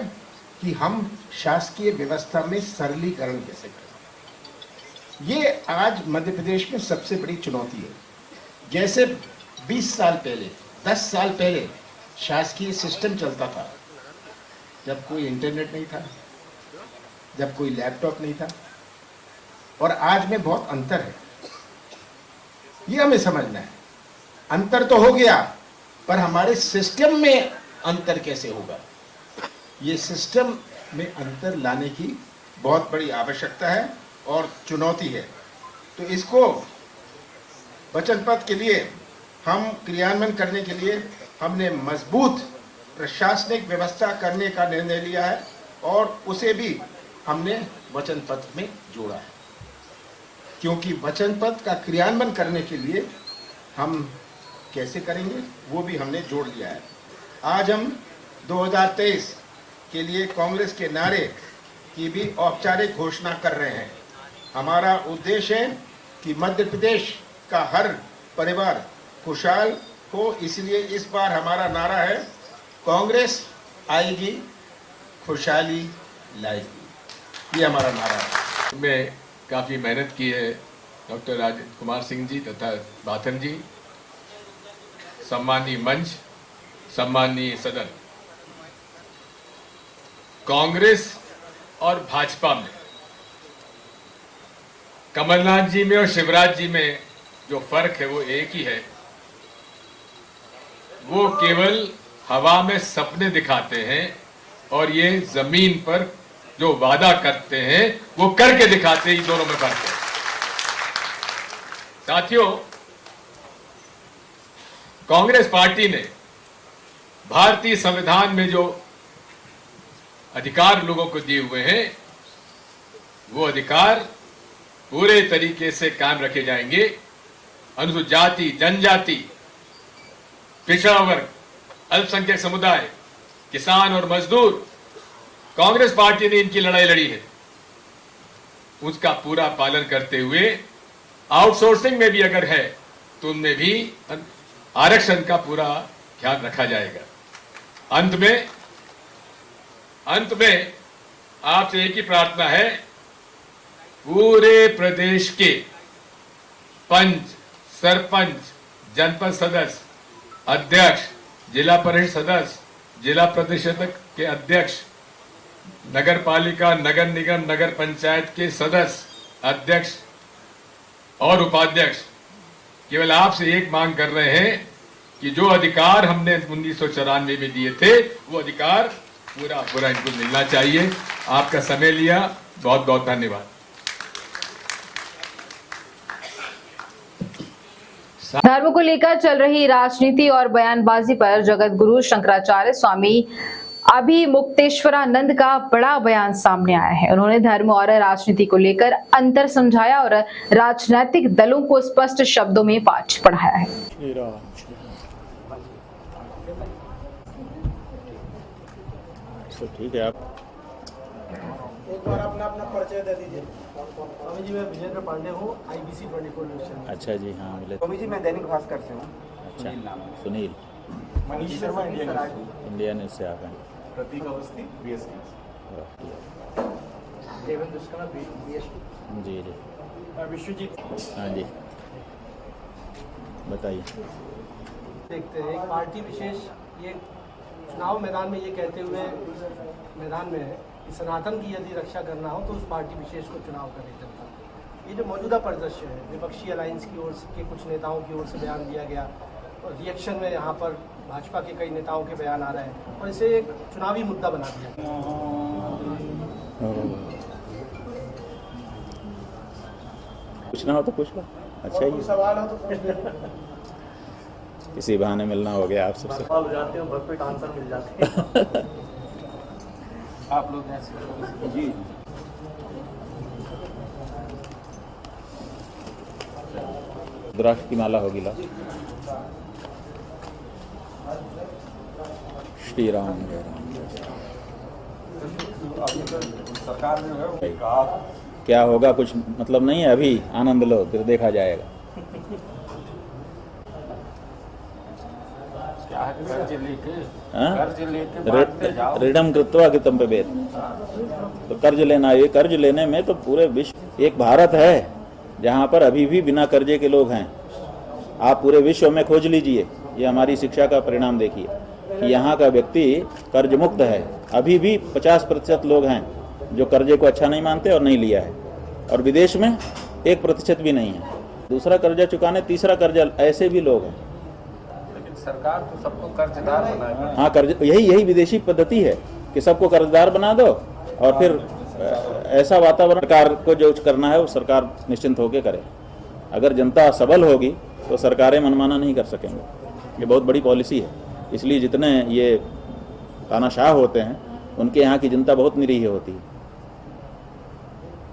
G: कि हम शासकीय व्यवस्था में सरलीकरण कैसे करें। ये आज मध्य प्रदेश में सबसे बड़ी चुनौती है। जैसे 20 साल पहले, 10 साल पहले शासकीय सिस्टम चलता था, जब कोई इंटरनेट नहीं था, जब कोई लैपटॉप नहीं था, और आज में बहुत अंतर है। ये हमें समझना है। अंतर तो हो गया, पर हमारे सिस्टम में अंतर कैसे होगा, ये सिस्टम में अंतर लाने की बहुत बड़ी आवश्यकता है और चुनौती है। तो इसको वचन पत्र के लिए हम क्रियान्वयन करने के लिए हमने मजबूत प्रशासनिक व्यवस्था करने का निर्णय लिया है और उसे भी हमने वचन पत्र में जोड़ा है, क्योंकि वचन पत्र का क्रियान्वयन करने के लिए हम कैसे करेंगे वो भी हमने जोड़ लिया है। आज हम 2023 के लिए कांग्रेस के नारे की भी औपचारिक घोषणा कर रहे हैं। हमारा उद्देश्य है कि मध्य प्रदेश का हर परिवार खुशहाल हो, इसलिए इस बार हमारा नारा है, कांग्रेस आएगी, खुशहाली लाएगी। ये हमारा नारा है।
I: में काफ़ी मेहनत की है डॉक्टर राजेंद्र कुमार सिंह जी तथा बाथन जी, सम्मानीय मंच, सम्मानीय सदन। कांग्रेस और भाजपा में, कमलनाथ जी में और शिवराज जी में जो फर्क है वो एक ही है, वो केवल हवा में सपने दिखाते हैं और ये जमीन पर जो वादा करते हैं वो करके दिखाते हैं। इन दोनों में फर्क है साथियों। कांग्रेस पार्टी ने भारतीय संविधान में जो अधिकार लोगों को दिए हुए हैं वो अधिकार पूरे तरीके से कायम रखे जाएंगे। अनुसूचित जाति, जनजाति, पिछड़ा वर्ग, अल्पसंख्यक समुदाय, किसान और मजदूर, कांग्रेस पार्टी ने इनकी लड़ाई लड़ी है, उसका पूरा पालन करते हुए आउटसोर्सिंग में भी अगर है तो उनमें भी आरक्षण का पूरा ध्यान रखा जाएगा। अंत में आपसे एक ही प्रार्थना है, पूरे प्रदेश के पंच, सरपंच, जनपद सदस्य, अध्यक्ष, जिला परिषद सदस्य, जिला परिषद के अध्यक्ष, नगर पालिका, नगर निगम, नगर पंचायत के सदस्य, अध्यक्ष और उपाध्यक्ष केवल आपसे एक मांग कर रहे हैं कि जो अधिकार हमने 1994 में दिए थे वो अधिकार पूरा इनको मिलना चाहिए। आपका समय लिया, बहुत बहुत धन्यवाद।
A: धर्म को लेकर चल रही राजनीति और बयानबाजी पर जगत गुरु शंकराचार्य स्वामी अभिमुक्तेश्वरानंद का बड़ा बयान सामने आया है। उन्होंने धर्म और राजनीति को लेकर अंतर समझाया और राजनीतिक दलों को स्पष्ट शब्दों में पाठ पढ़ाया है।
J: ठीक है, आप
E: एक बार अपना परिचय दे दीजिए। स्वामी जी, मैं विजेंद्र पांडे हूँ, IBC 24 न्यूज़ चैनल।
J: अच्छा जी, हाँ बोले।
E: स्वामी जी, मैं दैनिक भास्कर से हूँ।
J: अच्छा, सुनील
E: मनीष शर्मा,
J: इंडिया न्यूज़ से आप हैं।
E: प्रतीक अवस्थी, BST। देवेंद्र दुष्कर्मा, BST।
J: जी जी।
E: विश्वजीत।
J: हाँ जी, बताइए।
E: देखते हैं, एक पार्टी विशेष ये चुनाव मैदान में ये कहते हुए मैदान में है कि सनातन की यदि रक्षा करना हो तो उस पार्टी विशेष को चुनाव करे जनता। ये जो मौजूदा परिदृश्य है, विपक्षी अलायंस की ओर के कुछ नेताओं की ओर से बयान दिया गया और रिएक्शन में यहाँ पर भाजपा के कई नेताओं के बयान आ रहे हैं और इसे एक चुनावी मुद्दा बना दिया।
J: पूछना हो तो पूछ लो। अच्छा, ही
E: सवाल हो तो
J: इसी बहाने मिलना हो गया आप सबसे।
E: सवाल हो जाते हैं, भरपेट आंसर मिल जाते हैं। आप लोग जी
J: रुद्राक्ष की माला होगी ला। श्री राम जय राम।
E: सरकार ने
J: क्या होगा कुछ मतलब नहीं है, अभी आनंद लो फिर देखा जाएगा। ऋणम कृत्वा कृतम पे वेद, तो कर्ज लेना, ये कर्ज लेने में तो पूरे विश्व, एक भारत है जहाँ पर अभी भी बिना कर्जे के लोग हैं। आप पूरे विश्व में खोज लीजिए, ये हमारी शिक्षा का परिणाम देखिए कि यहाँ का व्यक्ति कर्ज मुक्त है। अभी भी 50% लोग हैं जो कर्जे को अच्छा नहीं मानते और नहीं लिया है, और विदेश में 1% भी नहीं है। दूसरा कर्जा चुकाने, तीसरा कर्जा, ऐसे भी लोग हैं।
E: सरकार तो सबको कर्जदार बनाएगी।
J: हाँ, कर्ज, यही विदेशी पद्धति है कि सबको कर्जदार बना दो और फिर ऐसा वातावरण, सरकार को जो करना है वो सरकार निश्चिंत होकर करे। अगर जनता सबल होगी तो सरकारें मनमाना नहीं कर सकेंगे। ये बहुत बड़ी पॉलिसी है, इसलिए जितने ये तानाशाह होते हैं उनके यहाँ की जनता बहुत निरीह होती है।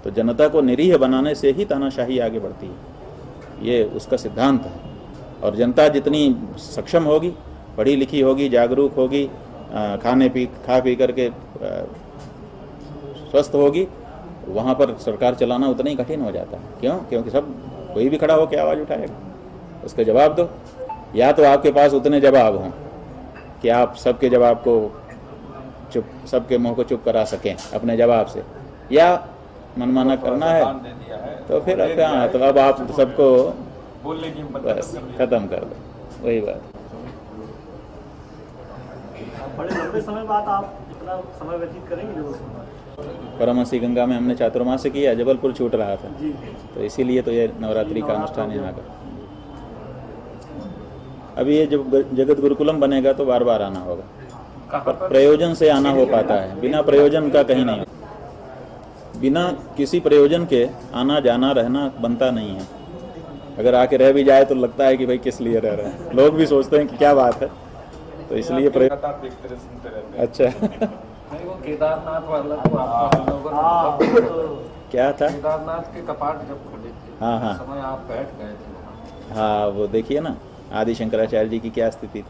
J: तो जनता को निरीह बनाने से ही तानाशाही आगे बढ़ती है, ये उसका सिद्धांत है। और जनता जितनी सक्षम होगी, पढ़ी लिखी होगी, जागरूक होगी, खा पी करके स्वस्थ होगी, वहाँ पर सरकार चलाना उतना ही कठिन हो जाता है। क्यों? क्योंकि सब कोई भी खड़ा होकर आवाज़ उठाएगा, उसका जवाब दो। या तो आपके पास उतने जवाब हों कि आप सबके जवाब को चुप, सबके मुंह को चुप करा सकें अपने जवाब से, या मनमाना करना है तो फिर क्या, तो अब आप सबको बस खत्म कर दो, वही बात।
E: बड़े लंबे समय बाद आप इतना समय व्यतीत करेंगे
J: परमहंसी गंगा में हमने चातुर्मास्य किया, जबलपुर छूट रहा था, तो इसीलिए तो ये नवरात्रि का अनुष्ठान यहाँ का। अभी ये जब जगत गुरुकुलम बनेगा तो बार बार आना होगा, पर प्रयोजन से आना हो पाता है, बिना प्रयोजन का कहीं नहीं। बिना किसी प्रयोजन के आना जाना रहना बनता नहीं है। अगर आके रह भी जाए तो लगता है कि भाई किस लिए रह रहे हैं, लोग भी सोचते हैं कि क्या बात है, तो इसलिए अच्छा
K: वो केदारनाथ वाला तो आपको
J: क्या था,
K: केदारनाथ के कपाट जब खुले थे,
J: हाँ हाँ
K: समय आप बैठ गए थे।
J: हाँ, वो देखिए ना आदि शंकराचार्य जी की क्या स्थिति थी।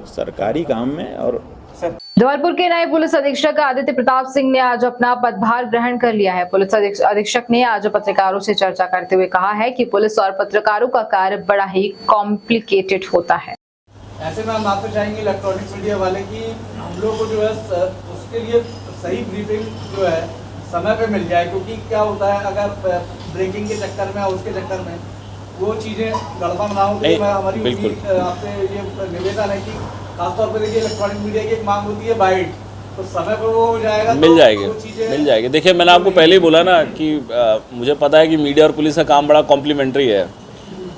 J: सरकारी काम में। और
A: जबलपुर के नए पुलिस अधीक्षक आदित्य प्रताप सिंह ने आज अपना पदभार ग्रहण कर लिया है। पुलिस अधीक्षक ने आज पत्रकारों से चर्चा करते हुए कहा है कि पुलिस और पत्रकारों का कार्य बड़ा ही कॉम्प्लिकेटेड होता है।
L: ऐसे में हम आपसे चाहेंगे इलेक्ट्रॉनिक्स मीडिया वाले कि हम लोग को जो है उसके लिए सही ब्रीफिंग जो है समय पे मिल जाए, क्योंकि क्या होता है अगर ब्रेकिंग के चक्कर में उसके चक्कर में वो चीज़ें गड़बड़ ना हो, तो हमारी आपसे ये निवेदन है कि खासतौर पर देखिए इलेक्ट्रॉनिक मीडिया की एक मांग होती है बाइट, तो समय पर वो हो जाएगा,
M: मिल जाएगी। देखिए मैंने आपको पहले ही बोला ना कि मुझे पता है कि मीडिया और पुलिस का काम बड़ा कॉम्प्लीमेंट्री है,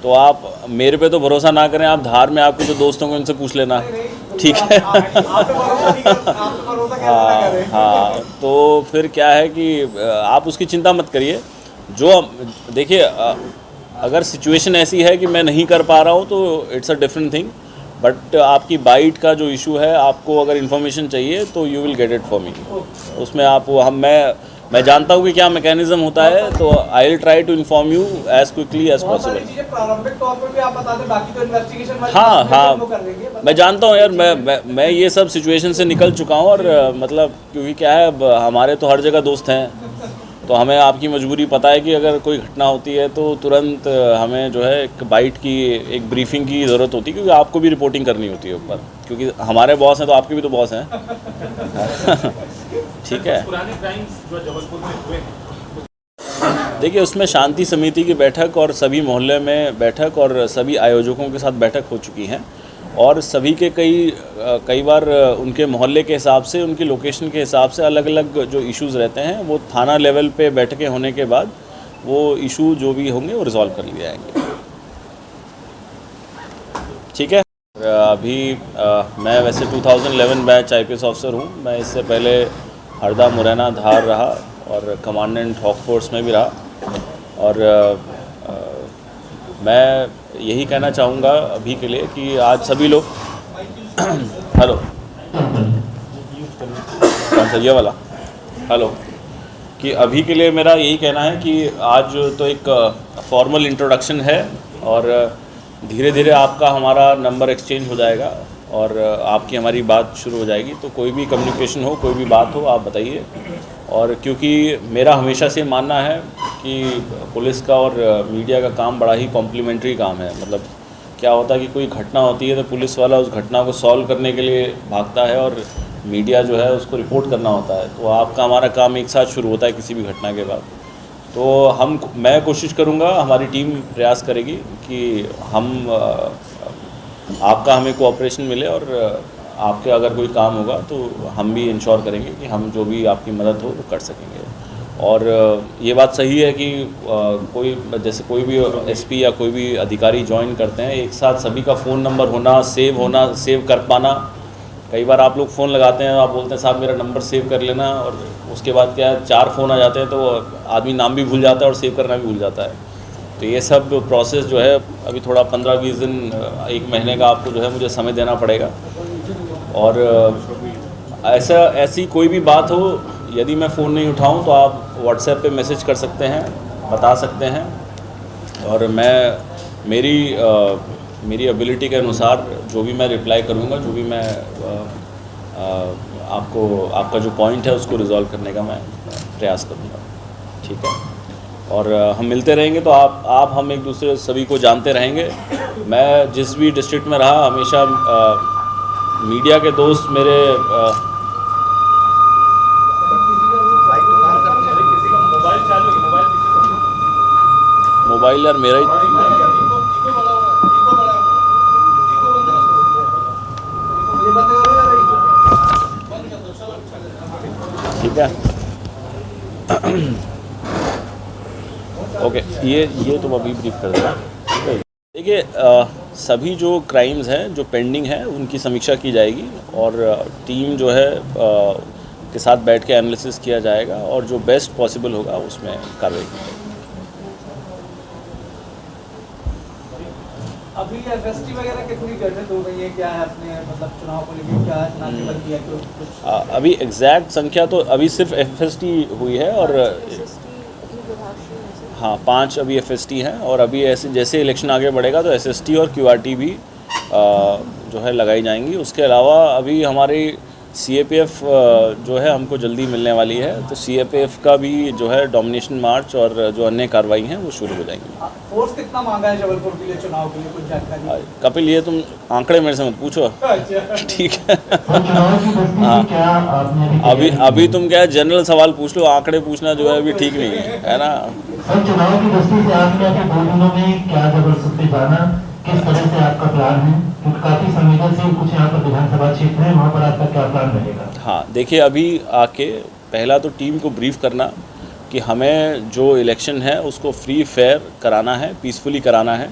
M: तो आप मेरे पे तो भरोसा ना करें, आप धार में आपके जो दोस्तों को उनसे पूछ लेना, ठीक है। हाँ, तो फिर क्या है कि आप उसकी चिंता मत करिए। जो देखिए अगर सिचुएशन ऐसी है कि मैं नहीं कर पा रहा हूँ तो it's a different thing, but आपकी बाइट का जो इशू है, आपको अगर इन्फॉर्मेशन चाहिए तो you will get it for me. उसमें आप मैं जानता हूँ कि क्या मैकेनिज्म होता है, तो I will try to inform you as quickly as possible.
L: प्रारंभिक तौर पर भी आप बता दें, बाकी तो इन्वेस्टिगेशन
M: हाँ, मैं जानता हूँ यार, मैं ये सब सिचुएशन से निकल चुका हूँ, और मतलब क्योंकि क्या है, हमारे तो हर जगह दोस्त हैं, तो हमें आपकी मजबूरी पता है कि अगर कोई घटना होती है तो तुरंत हमें जो है एक बाइट की, एक ब्रीफिंग की ज़रूरत होती है, क्योंकि आपको भी रिपोर्टिंग करनी होती है ऊपर, क्योंकि हमारे बॉस हैं तो आपके भी तो बॉस हैं। ठीक है।
E: पुराने क्राइम्स जो जबलपुर में हुए हैं,
M: देखिए उसमें शांति समिति की बैठक और सभी मोहल्ले में बैठक और सभी आयोजकों के साथ बैठक हो चुकी हैं, और सभी के कई बार उनके मोहल्ले के हिसाब से, उनकी लोकेशन के हिसाब से अलग अलग जो इश्यूज़ रहते हैं, वो थाना लेवल पे बैठकें होने के बाद वो इशू जो भी होंगे वो रिजॉल्व कर लिए जाएंगे। ठीक है। अभी मैं वैसे 2011 बैच IPS ऑफिसर हूँ। मैं इससे पहले हरदा, मुरैना, धार रहा और कमांडेंट हॉक फोर्स में भी रहा, और मैं यही कहना चाहूँगा अभी के लिए कि आज सभी लोग हेलो, कौन सा ये वाला हेलो, कि अभी के लिए मेरा यही कहना है कि आज तो एक फॉर्मल इंट्रोडक्शन है, और धीरे धीरे आपका हमारा नंबर एक्सचेंज हो जाएगा और आपकी हमारी बात शुरू हो जाएगी। तो कोई भी कम्युनिकेशन हो, कोई भी बात हो, आप बताइए। और क्योंकि मेरा हमेशा से मानना है कि पुलिस का और मीडिया का काम बड़ा ही कॉम्प्लीमेंट्री काम है। मतलब क्या होता है कि कोई घटना होती है तो पुलिस वाला उस घटना को सॉल्व करने के लिए भागता है, और मीडिया जो है उसको रिपोर्ट करना होता है। तो आपका हमारा काम एक साथ शुरू होता है किसी भी घटना के बाद। तो मैं कोशिश करूँगा, हमारी टीम प्रयास करेगी कि हम आपका हमें कोऑपरेशन मिले, और आपके अगर कोई काम होगा तो हम भी इंश्योर करेंगे कि हम जो भी आपकी मदद हो वो कर सकेंगे। और ये बात सही है कि कोई जैसे कोई भी SP या कोई भी अधिकारी ज्वाइन करते हैं, एक साथ सभी का फ़ोन नंबर होना, सेव कर पाना। कई बार आप लोग फ़ोन लगाते हैं, आप बोलते हैं साहब मेरा नंबर सेव कर लेना, और उसके बाद क्या है 4 फ़ोन आ जाते हैं तो आदमी नाम भी भूल जाता है और सेव करना भी भूल जाता है। तो ये सब प्रोसेस जो है अभी थोड़ा 15-20 दिन, 1 महीने का आपको जो है मुझे समय देना पड़ेगा। और ऐसी कोई भी बात हो, यदि मैं फ़ोन नहीं उठाऊं तो आप WhatsApp पे मैसेज कर सकते हैं, बता सकते हैं। और मेरी मेरी एबिलिटी के अनुसार जो भी मैं रिप्लाई करूँगा, जो भी मैं आपका जो पॉइंट है उसको रिजॉल्व करने का मैं प्रयास करूँगा, ठीक है। और हम मिलते रहेंगे तो आप हम एक दूसरे सभी को जानते रहेंगे। मैं जिस भी डिस्ट्रिक्ट में रहा हमेशा मीडिया के दोस्त मेरे मोबाइल यार मेरा ही ठीक है। ओके, ये तुम अभी ब्रीफ कर देना। देखिए सभी जो क्राइम्स हैं जो पेंडिंग हैं उनकी समीक्षा की जाएगी और टीम जो है के साथ बैठ के एनालिसिस किया जाएगा और जो बेस्ट पॉसिबल होगा उसमें कार्रवाई की जाएगी।
L: अभी एफएसटी वगैरह कितनी गठित हो गई है, क्या है अपने मतलब चुनाव को लेकर क्या नातेबाजी किया कुछ?
M: अभी एग्जैक्ट संख्या तो अभी सिर्फ एफएसटी हुई है और हाँ 5 अभी एफएसटी हैं और अभी ऐसे जैसे इलेक्शन आगे बढ़ेगा तो एसएसटी और क्यूआरटी भी जो है लगाई जाएंगी। उसके अलावा अभी हमारी सीएपीएफ जो है हमको जल्दी मिलने वाली है, तो सीएपीएफ का भी जो है डोमिनेशन मार्च और जो अन्य कार्रवाई हैं वो शुरू हो जाएंगी।
L: फोर्स कितना मांगा है जबलपुर के लिए चुनाव के लिए, कुछ जानकारी?
M: कपिल ये तुम आंकड़े मेरे से मत पूछो, ठीक है। हाँ अभी तुम क्या जनरल सवाल पूछ लो, आंकड़े पूछना जो है अभी ठीक नहीं है ना।
N: सर चुनाव की दृष्टि से आपने अपने 2 दिनों में क्या जबरदस्ती जाना, किस तरह से आपका प्लान है, क्योंकि काफी संवेदनशील कुछ यहाँ पर विधानसभा क्षेत्र है, वहाँ पर आपका क्या प्लान रहेगा?
M: हाँ देखिए अभी आके पहला तो टीम को ब्रीफ करना कि हमें जो इलेक्शन है उसको फ्री फेयर कराना है, पीसफुली कराना है।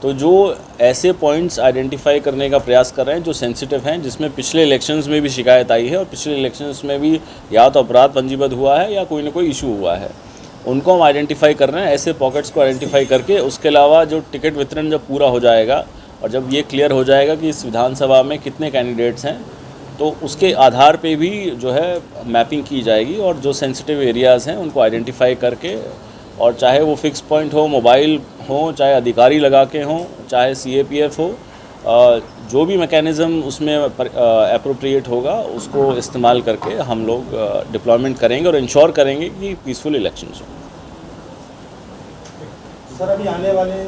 M: तो जो ऐसे पॉइंट्स आइडेंटिफाई करने का प्रयास कर रहे हैं जो सेंसिटिव हैं, जिसमें पिछले इलेक्शंस में भी शिकायत आई है और पिछले इलेक्शंस में भी या तो अपराध पंजीबद्ध हुआ है या कोई ना कोई इशू हुआ है, उनको हम आइडेंटिफाई कर रहे हैं। ऐसे पॉकेट्स को आइडेंटिफाई करके उसके अलावा जो टिकट वितरण जब पूरा हो जाएगा और जब ये क्लियर हो जाएगा कि इस विधानसभा में कितने कैंडिडेट्स हैं, तो उसके आधार पे भी जो है मैपिंग की जाएगी और जो सेंसिटिव एरियाज़ हैं उनको आइडेंटिफाई करके, और चाहे वो फिक्स पॉइंट हो, मोबाइल हो, चाहे अधिकारी लगा के हों, चाहे सीएपीएफ हो, जो भी मैकेनिज़्म उसमें अप्रोप्रिएट होगा उसको इस्तेमाल करके हम लोग डिप्लॉयमेंट करेंगे और इंश्योर करेंगे कि पीसफुल इलेक्शंस हो।
L: सर अभी आने वाले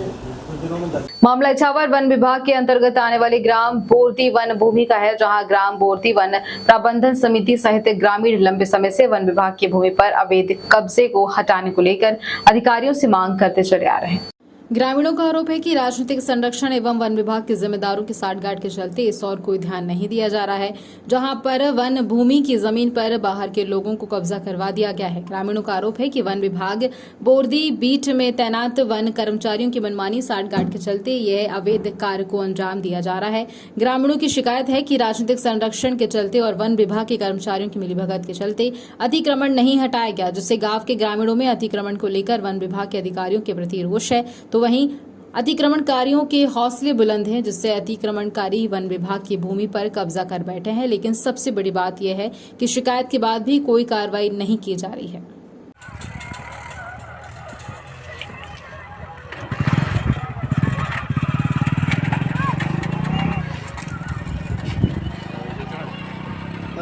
L: दिनों में
A: मामला इछावर वन विभाग के अंतर्गत आने वाली ग्राम बोरती वन भूमि का है, जहां ग्राम बोरती वन प्रबंधन समिति सहित ग्रामीण लंबे समय से वन विभाग की भूमि पर अवैध कब्जे को हटाने को लेकर अधिकारियों से मांग करते चले आ रहे हैं। ग्रामीणों का आरोप है कि राजनीतिक संरक्षण एवं वन विभाग के जिम्मेदारों की साठगांठ के चलते इस और कोई ध्यान नहीं दिया जा रहा है, जहां पर वन भूमि की जमीन पर बाहर के लोगों को कब्जा करवा दिया गया है। ग्रामीणों का आरोप है कि वन विभाग बोरदी बीट में तैनात वन कर्मचारियों की मनमानी साठगांठ के चलते यह अवैध कार्य को अंजाम दिया जा रहा है। ग्रामीणों की शिकायत है कि राजनीतिक संरक्षण के चलते और वन विभाग के कर्मचारियों की मिलीभगत के चलते अतिक्रमण नहीं हटाया गया, जिससे गांव के ग्रामीणों में अतिक्रमण को लेकर वन विभाग के अधिकारियों के प्रति रोष है, तो वहीं अतिक्रमणकारियों के हौसले बुलंद हैं, जिससे अतिक्रमणकारी वन विभाग की भूमि पर कब्जा कर बैठे हैं। लेकिन सबसे बड़ी बात यह है कि शिकायत के बाद भी कोई कार्रवाई नहीं की जा रही है।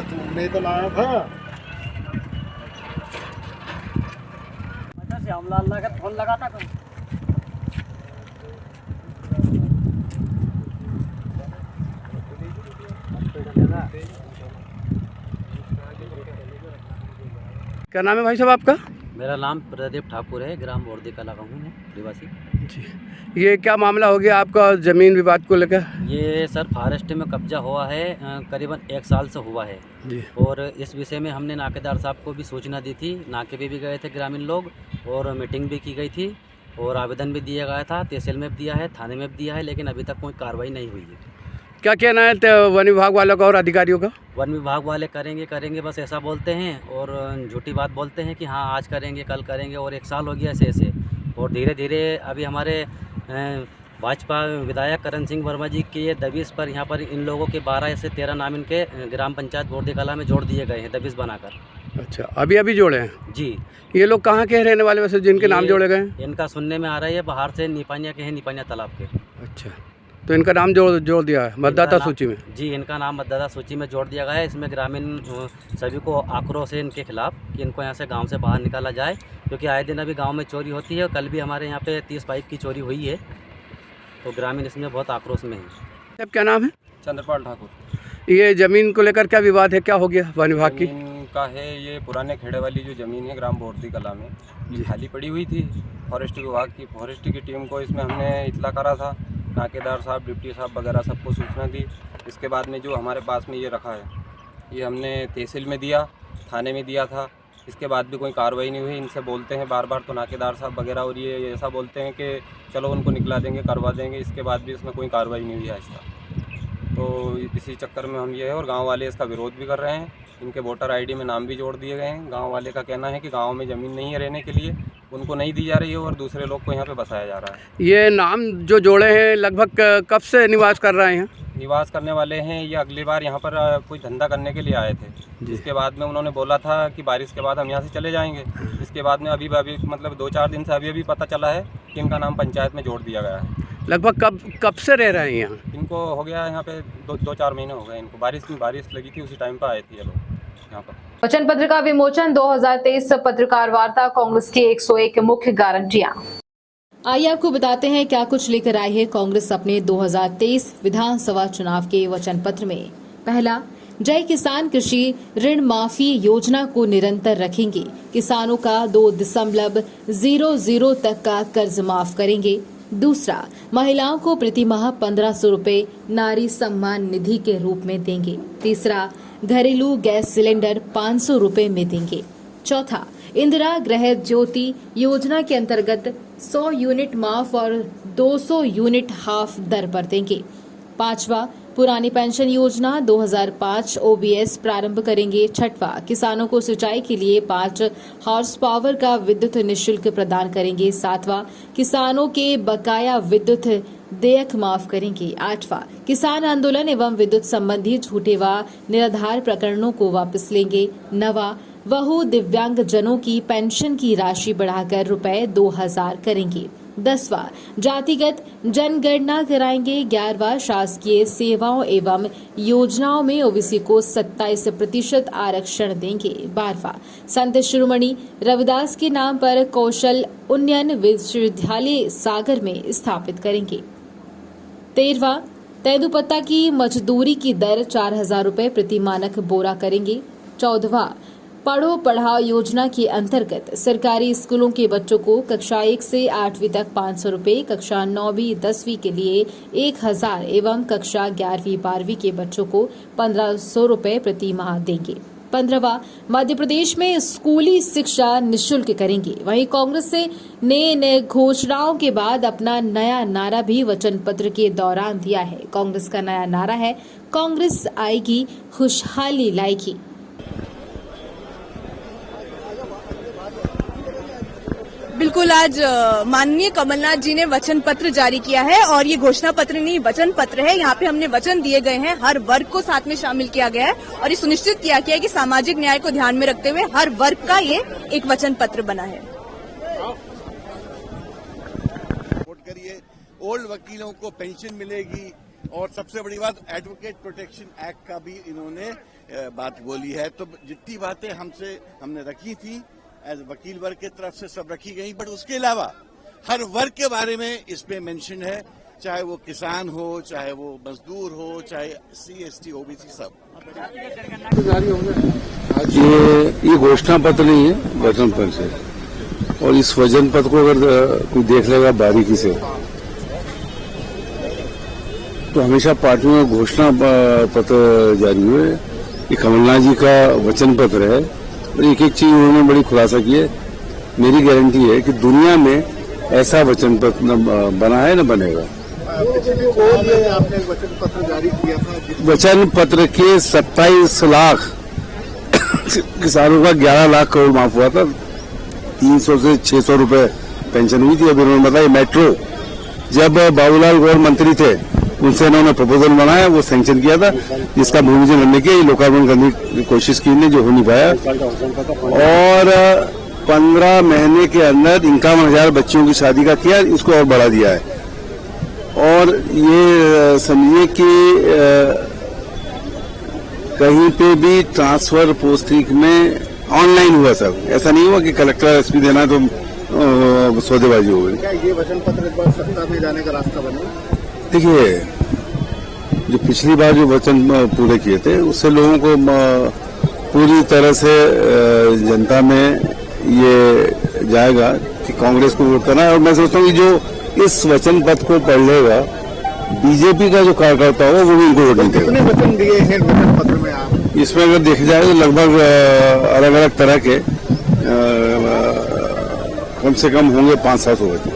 G: तुमने तो लाया था
D: श्यामलाल का फोन लगा था।
O: क्या नाम है भाई साहब आपका?
D: मेरा नाम प्रदीप ठाकुर है, ग्राम बोरदी का लगा हूँ, निवासी
O: जी। ये क्या मामला हो गया आपका जमीन विवाद को लेकर?
D: ये सर फॉरेस्ट में कब्जा हुआ है, करीबन 1 साल से हुआ है
O: जी।
D: और इस विषय में हमने नाकेदार साहब को भी सूचना दी थी, नाके पे भी गए थे ग्रामीण लोग और मीटिंग भी की गई थी और आवेदन भी दिया गया था, तहसील में भी दिया है, थाने में भी दिया है, लेकिन अभी तक कोई कार्रवाई नहीं हुई है।
O: क्या कहना है वन विभाग वालों का और अधिकारियों का?
D: वन विभाग वाले करेंगे बस ऐसा बोलते हैं और झूठी बात बोलते हैं कि हाँ आज करेंगे कल करेंगे, और 1 साल हो गया ऐसे और धीरे धीरे अभी हमारे भाजपा विधायक करण सिंह वर्मा जी के दबिश पर यहाँ पर इन लोगों के 12 से 13 नाम इनके ग्राम पंचायत बोरदी कला में जोड़ दिए गए हैं दबिश बनाकर।
O: अच्छा, अभी जोड़े हैं
D: जी।
O: ये लोग कहाँ के रहने वाले वैसे जिनके नाम जोड़े गए हैं?
D: इनका सुनने में आ रहा है बाहर से निपानिया के हैं, निपानिया तालाब के।
O: अच्छा, तो इनका नाम जोड़ दिया है मतदाता सूची में?
D: जी, इनका नाम मतदाता सूची में जोड़ दिया गया है। इसमें ग्रामीण सभी को आक्रोश है इनके खिलाफ कि इनको यहाँ से गांव से बाहर निकाला जाए, क्योंकि आए दिन अभी गांव में चोरी होती है। कल भी हमारे यहाँ पे 30 बाइक की चोरी हुई है, तो ग्रामीण इसमें बहुत आक्रोश में है।
O: अब क्या नाम है?
K: चंद्रपाल ठाकुर।
O: ये ज़मीन को लेकर क्या विवाद है, क्या हो गया वन विभाग की?
K: ज़मीन का है, ये पुराने खेड़े वाली जो ज़मीन है ग्राम बोर्दी कला में, ये खाली पड़ी हुई थी। फॉरेस्ट विभाग की फॉरेस्ट की टीम को इसमें हमने इतला करा था, नाकेदार साहब, डिप्टी साहब वगैरह सबको सूचना दी। इसके बाद में जो हमारे पास में ये रखा है, ये हमने तहसील में दिया, थाने में दिया था। इसके बाद भी कोई कार्रवाई नहीं हुई। इनसे बोलते हैं बार बार तो नाकेदार साहब वगैरह, और ये ऐसा बोलते हैं कि चलो उनको निकला देंगे, करवा देंगे। इसके बाद भी इसमें कोई कार्रवाई नहीं हुई आज तक। तो इसी चक्कर में हम ये है, और गांव वाले इसका विरोध भी कर रहे हैं। इनके वोटर आईडी में नाम भी जोड़ दिए गए हैं। गांव वाले का कहना है कि गांव में ज़मीन नहीं है रहने के लिए, उनको नहीं दी जा रही है और दूसरे लोग को यहाँ पे बसाया जा रहा है।
O: ये नाम जो जोड़े हैं लगभग कब से निवास कर रहे हैं?
K: निवास करने वाले हैं ये अगली बार यहाँ पर कोई धंधा करने के लिए आए थे। इसके बाद में उन्होंने बोला था कि बारिश के बाद हम यहाँ से चले जाएंगे। इसके बाद में अभी मतलब 2-4 दिन से अभी पता चला है कि इनका नाम पंचायत में जोड़ दिया गया है।
O: लगभग कब से रह रहे हैं यहाँ?
K: इनको हो गया यहाँ पे 2-4 महीने हो गए इनको। बारिश लगी थी, उसी टाइम पर आए थे ये लोग यहाँ पर।
A: वचन पत्र का विमोचन 2023 पत्रकार वार्ता, कांग्रेस की 101 मुख्य गारंटियां। आइए आपको बताते हैं क्या कुछ लेकर आई है कांग्रेस अपने 2023 विधानसभा चुनाव के वचन पत्र में। पहला, जय किसान कृषि ऋण माफी योजना को निरंतर रखेंगे। किसानों का 2.00 तक का कर्ज माफ करेंगे। दूसरा, महिलाओं को प्रति माह 1500 रुपए नारी सम्मान निधि के रूप में देंगे। तीसरा, घरेलू गैस सिलेंडर 500 रुपए में देंगे। चौथा, इंदिरा गृह ज्योति योजना के अंतर्गत 100 यूनिट माफ और 200 यूनिट हाफ दर पर देंगे। पांचवा, पुरानी पेंशन योजना 2005 OBS प्रारंभ करेंगे। छठवां, किसानों को सिंचाई के लिए 5 हॉर्स पावर का विद्युत निःशुल्क प्रदान करेंगे। सातवां, किसानों के बकाया विद्युत देयक माफ करेंगे। आठवां, किसान आंदोलन एवं विद्युत संबंधी झूठे व निराधार प्रकरणों को वापस लेंगे। नवां, वहु दिव्यांग जनों की पेंशन की राशि बढ़ाकर रुपए 2000 करेंगे। 10वां, जातिगत जनगणना कराएंगे। 11वां, शासकीय सेवाओं एवं योजनाओं में ओबीसी को 27% आरक्षण देंगे। 12वां, संत शिरोमणि रविदास के नाम पर कौशल उन्नयन विश्वविद्यालय सागर में स्थापित करेंगे। 13वां, तेंदुपत्ता की मजदूरी की दर 4000 रुपए प्रति मानक बोरा करेंगे। 14वां, पढ़ो पढ़ाओ योजना के अंतर्गत सरकारी स्कूलों के बच्चों को कक्षा 1 से 8वीं तक 500 रुपए, कक्षा 9वीं 10वीं के लिए 1000 एवं कक्षा 11वीं 12वीं के बच्चों को 1500 रुपए प्रति माह देंगे। 15वां, मध्य प्रदेश में स्कूली शिक्षा निःशुल्क करेंगे। वहीं कांग्रेस ने नए घोषणाओं के बाद अपना नया नारा भी वचन पत्र के दौरान दिया है। कांग्रेस का नया नारा है, कांग्रेस आएगी खुशहाली लाएगी।
P: बिल्कुल, आज माननीय कमलनाथ जी ने वचन पत्र जारी किया है और ये घोषणा पत्र नहीं वचन पत्र है। यहाँ पे हमने वचन दिए गए हैं, हर वर्ग को साथ में शामिल किया गया है और ये सुनिश्चित किया गया है कि सामाजिक न्याय को ध्यान में रखते हुए हर वर्ग का ये एक वचन पत्र बना है।
Q: वोट करिए, ओल्ड वकीलों को पेंशन मिलेगी और सबसे बड़ी बात एडवोकेट प्रोटेक्शन एक्ट का भी इन्होंने बात बोली है। तो जितनी बातें हमने रखी थी एज वकील वर्ग की तरफ से सब रखी गई, बट उसके अलावा हर वर्ग के बारे में इसमें मेंशन है, चाहे वो किसान हो, चाहे वो मजदूर हो, चाहे SC ST OBC सब।
R: आज ये घोषणा पत्र नहीं है, वचन पत्र है और इस वचन पत्र को अगर कोई देख लेगा बारीकी से तो हमेशा पार्टियों में घोषणा पत्र जारी हुए, ये कमलनाथ जी का वचन पत्र है और एक एक चीज उन्होंने बड़ी खुलासा की है। मेरी गारंटी है कि दुनिया में ऐसा वचन पत्र न बना है न बनेगा।
Q: आपने वचन पत्र जारी किया था,
R: वचन पत्र के 27 लाख किसानों का 11 लाख करोड़ माफ हुआ था, 300 से 600 रुपए पेंशन हुई थी। अभी उन्होंने बताया मेट्रो, जब बाबूलाल गौर मंत्री थे उनसे इन्होंने प्रपोजल बनाया, वो सैंक्शन किया था, जिसका भूमिपूजन हमने किया, लोकार्पण करने की कोशिश की ने, जो हो नहीं पाया। और 15 महीने के अंदर 51,000 बच्चियों की शादी का किया, इसको और बढ़ा दिया है। और ये समझिए कि कहीं पे भी ट्रांसफर पोस्टिंग में ऑनलाइन हुआ सब, ऐसा नहीं हुआ कि कलेक्टर एसपी देना है तो सौदेबाजी हो गई।
G: क्या ये वचन पत्र इस बार सत्ता में जाने का रास्ता बना?
R: देखिए, जो पिछली बार जो वचन पूरे किए थे उससे लोगों को पूरी तरह से जनता में ये जाएगा कि कांग्रेस को वोट करना है। और मैं सोचता हूँ कि जो इस वचन पत्र को पढ़ लेगा, बीजेपी का जो कार्यकर्ता होगा वो भी इनको वोट नहीं देगा।
G: कितने वचन दिए हैं वचन पत्र में आप?
R: इसमें अगर देखा जाए तो लगभग अलग अलग तरह के कम से कम होंगे 500-700 वचन।